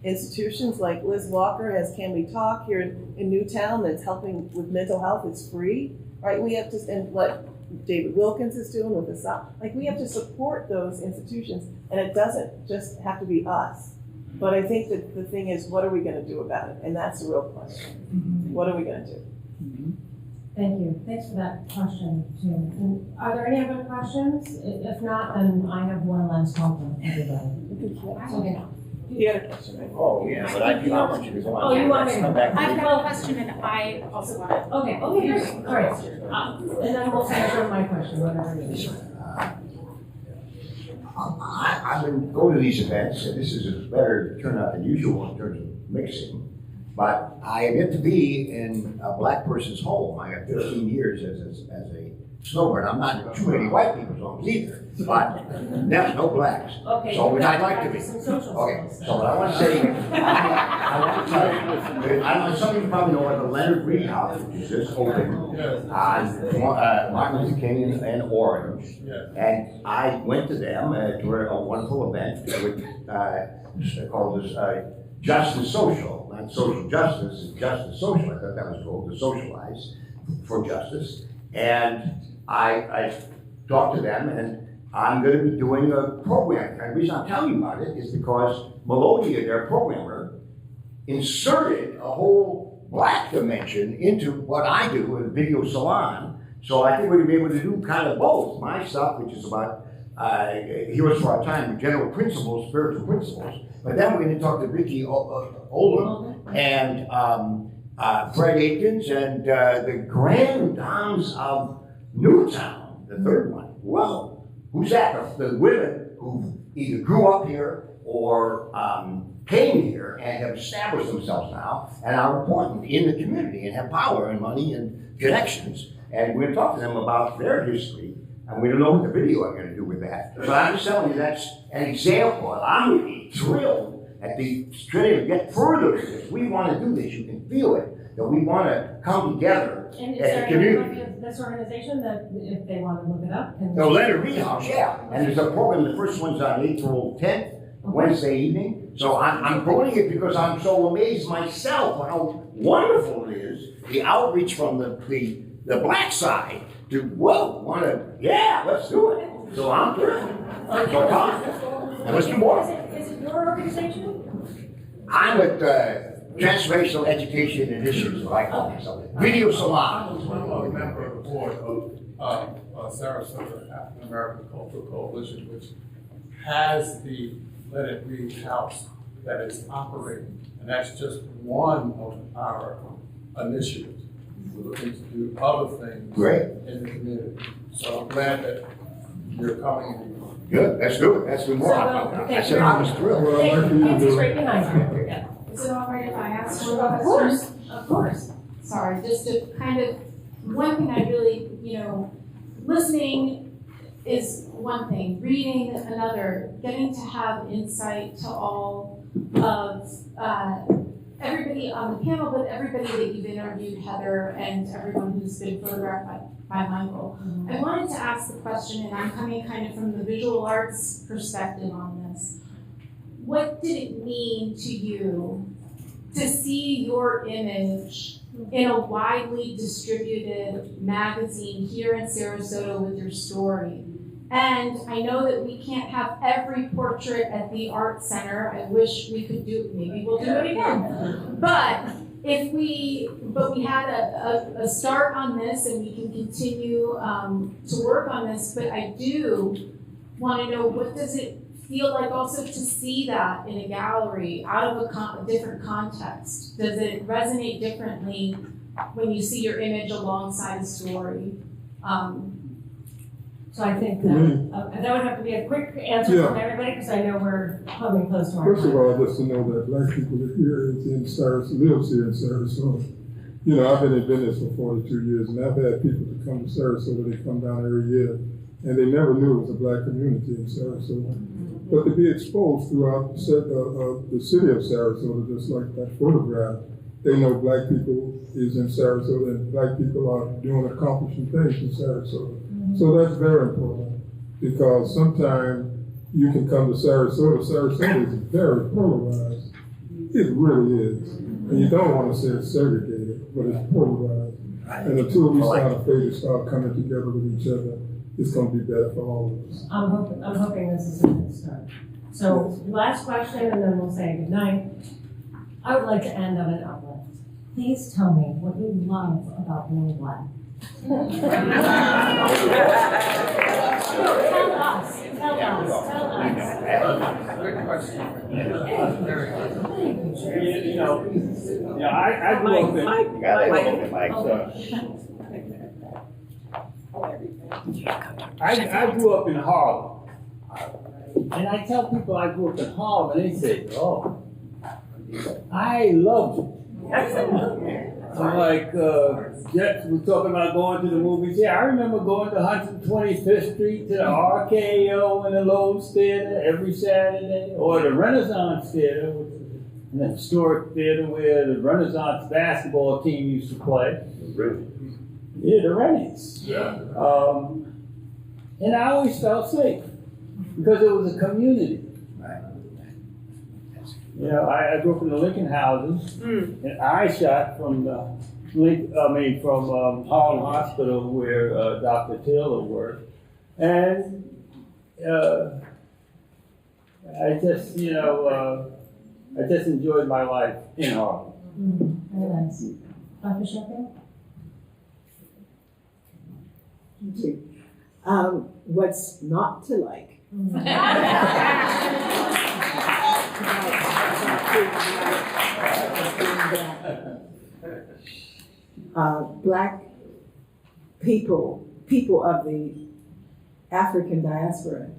institutions like Liz Walker has Can We Talk here in Newtown that's helping with mental health. It's free, right? We have to, and what David Wilkins is doing with the like we have to support those institutions, and it doesn't just have to be us. But I think that the thing is, what are we going to do about it? And that's the real question. What are we going to do? Thank you. Thanks for that question, too. And are there any other questions? If not, then I have one last call for everybody. Okay. You got a question, right? Oh, yeah, but I do not want you to go on. Oh, you want me to? Come back. I've got a question and I also want to. Okay, great, all right. And then we'll answer my question, whatever it is. I've been going to these events, and this is a better turnout than usual in terms of mixing. But I have yet to be in a black person's home. I have 15 years as a snowbird. I'm not in too many white people's homes either, but there's no blacks. Okay. So would I like to be? Some social Okay, skills. so what I want to say, I want to tell you, I don't know, some of you probably know what the Leonard Reed House, which is just open, Martin Luther King and Orange. And I went to them to a wonderful event called this Justice Social, not social justice, it's justice social. I thought that was cool, to socialize for justice. And I talked to them, and I'm going to be doing a program. And the reason I'm telling you about it is because Melodia, their programmer, inserted a whole black dimension into what I do in a video salon. So I think we're going to be able to do kind of both. My stuff, which is about Heroes for Our Time, general principles, spiritual principles. But then we're going to talk to Ricky Oldham and Fred Aikens and the grand dames of Newtown, the third one. Whoa, who's that? The women who either grew up here or came here and have established themselves now and are important in the community and have power and money and connections. And we're going to talk to them about their history. And we don't know what the video are going to do with that. But I'm just telling you that's an example. I'm really thrilled at the trying to get further with this. We want to do this. You can feel it. That we want to come together And is as a there community. any this organization that if they want to look it up? Can No, Leonard Reed House, yeah. And there's a program, the first one's on April 10th, Wednesday evening. So I'm promoting it because I'm so amazed myself how wonderful it is, the outreach from the black side to, whoa, yeah, let's do it. So I'm thrilled. So come, and let's do more. Is it your organization? I'm with Transformational Education Initiatives, what I call myself. Video salon. I'm a member of the board of Sarasota African American Cultural Coalition, which has the Leonard Reed House that is operating, and that's just one of our initiatives. We're looking to do other things in the community. So I'm glad that you're coming. Good, let's do it. Let's do more. I said I was thrilled. It's right behind you. Is it all right if I ask one Of question? course, of course. Sorry, just to kind of, one thing I really, listening is one thing, reading another, getting to have insight to all of everybody on the panel, but everybody that you've interviewed, Heather, and everyone who's been photographed by Michael. I wanted to ask the question, and I'm coming kind of from the visual arts perspective on this. What did it mean to you to see your image in a widely distributed magazine here in Sarasota with your story? And I know that we can't have every portrait at the Art Center. I wish we could do, maybe we'll do it again. But we had a start on this and we can continue to work on this, but I do want to know, what does it feel like also to see that in a gallery out of a different context? Does it resonate differently when you see your image alongside a story? So I think that would have to be a quick answer from everybody because I know we're coming close to our First of all, just to know that black people lives here in Sarasota. I've been in business for 42 years, and I've had people that come to Sarasota, they come down every year, and they never knew it was a black community in Sarasota. But to be exposed throughout the city of Sarasota, just like that photograph, they know black people is in Sarasota and black people are doing accomplishing things in Sarasota. So that's very important because sometimes you can come to Sarasota. Sarasota is very polarized. It really is. And you don't want to say it's segregated, but it's polarized. And until we start coming together with each other, it's going to be better for all of us. I'm hoping this is a good start. So last question, and then we'll say good night. I would like to end on an uplift. Please tell me what you love about being black. Tell us. Good question. I grew up in, I grew up in Harlem. And I tell people I grew up in Harlem, and they say, oh, I loved it. I'm like, Jeff was talking about going to the movies. Yeah, I remember going to 125th Street to the RKO and the Lowe's Theater every Saturday, or the Renaissance Theater, which is an historic theater where the Renaissance basketball team used to play. Yeah, the Rennies. Yeah. And I always felt safe because it was a community. You know, I grew up in the Lincoln houses, and I shot from the from Harlem Hospital where Dr. Taylor worked, and I just, I just enjoyed my life in Harlem. Very nice. Dr. Sheffield? Thank you. What's not to like? Black people of the African diaspora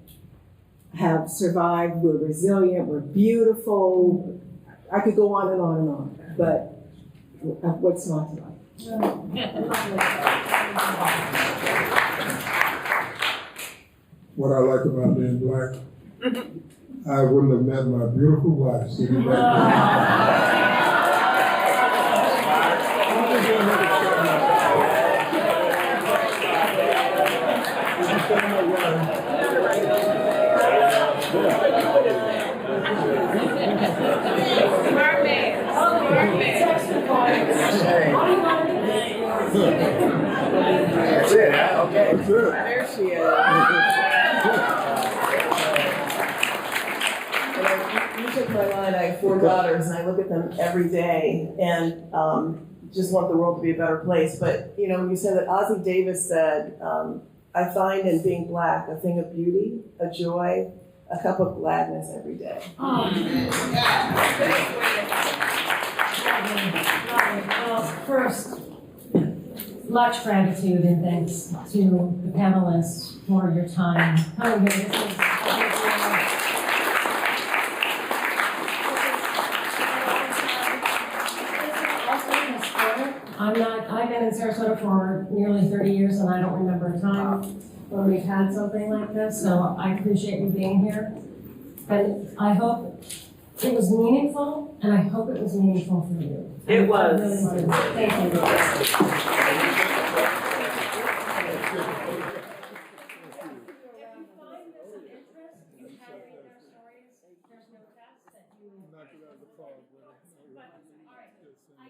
have survived. We're resilient, we're beautiful. I could go on and on and on, but what's not to like? What I like about being black, I wouldn't have met my beautiful wife sitting back That's it, huh? Okay. There she is. You took my line. I have 4 daughters, and I look at them every day, and just want the world to be a better place. But when you said that, Ossie Davis said, "I find in being black a thing of beauty, a joy, a cup of gladness every day." Well, first, much gratitude and thanks to the panelists for your time coming here. This is I've been in Sarasota for nearly 30 years, and I don't remember a time when we've had something like this, so I appreciate you being here. And I hope it was meaningful, and I hope it was meaningful for you. It was. I really do. Thank you. I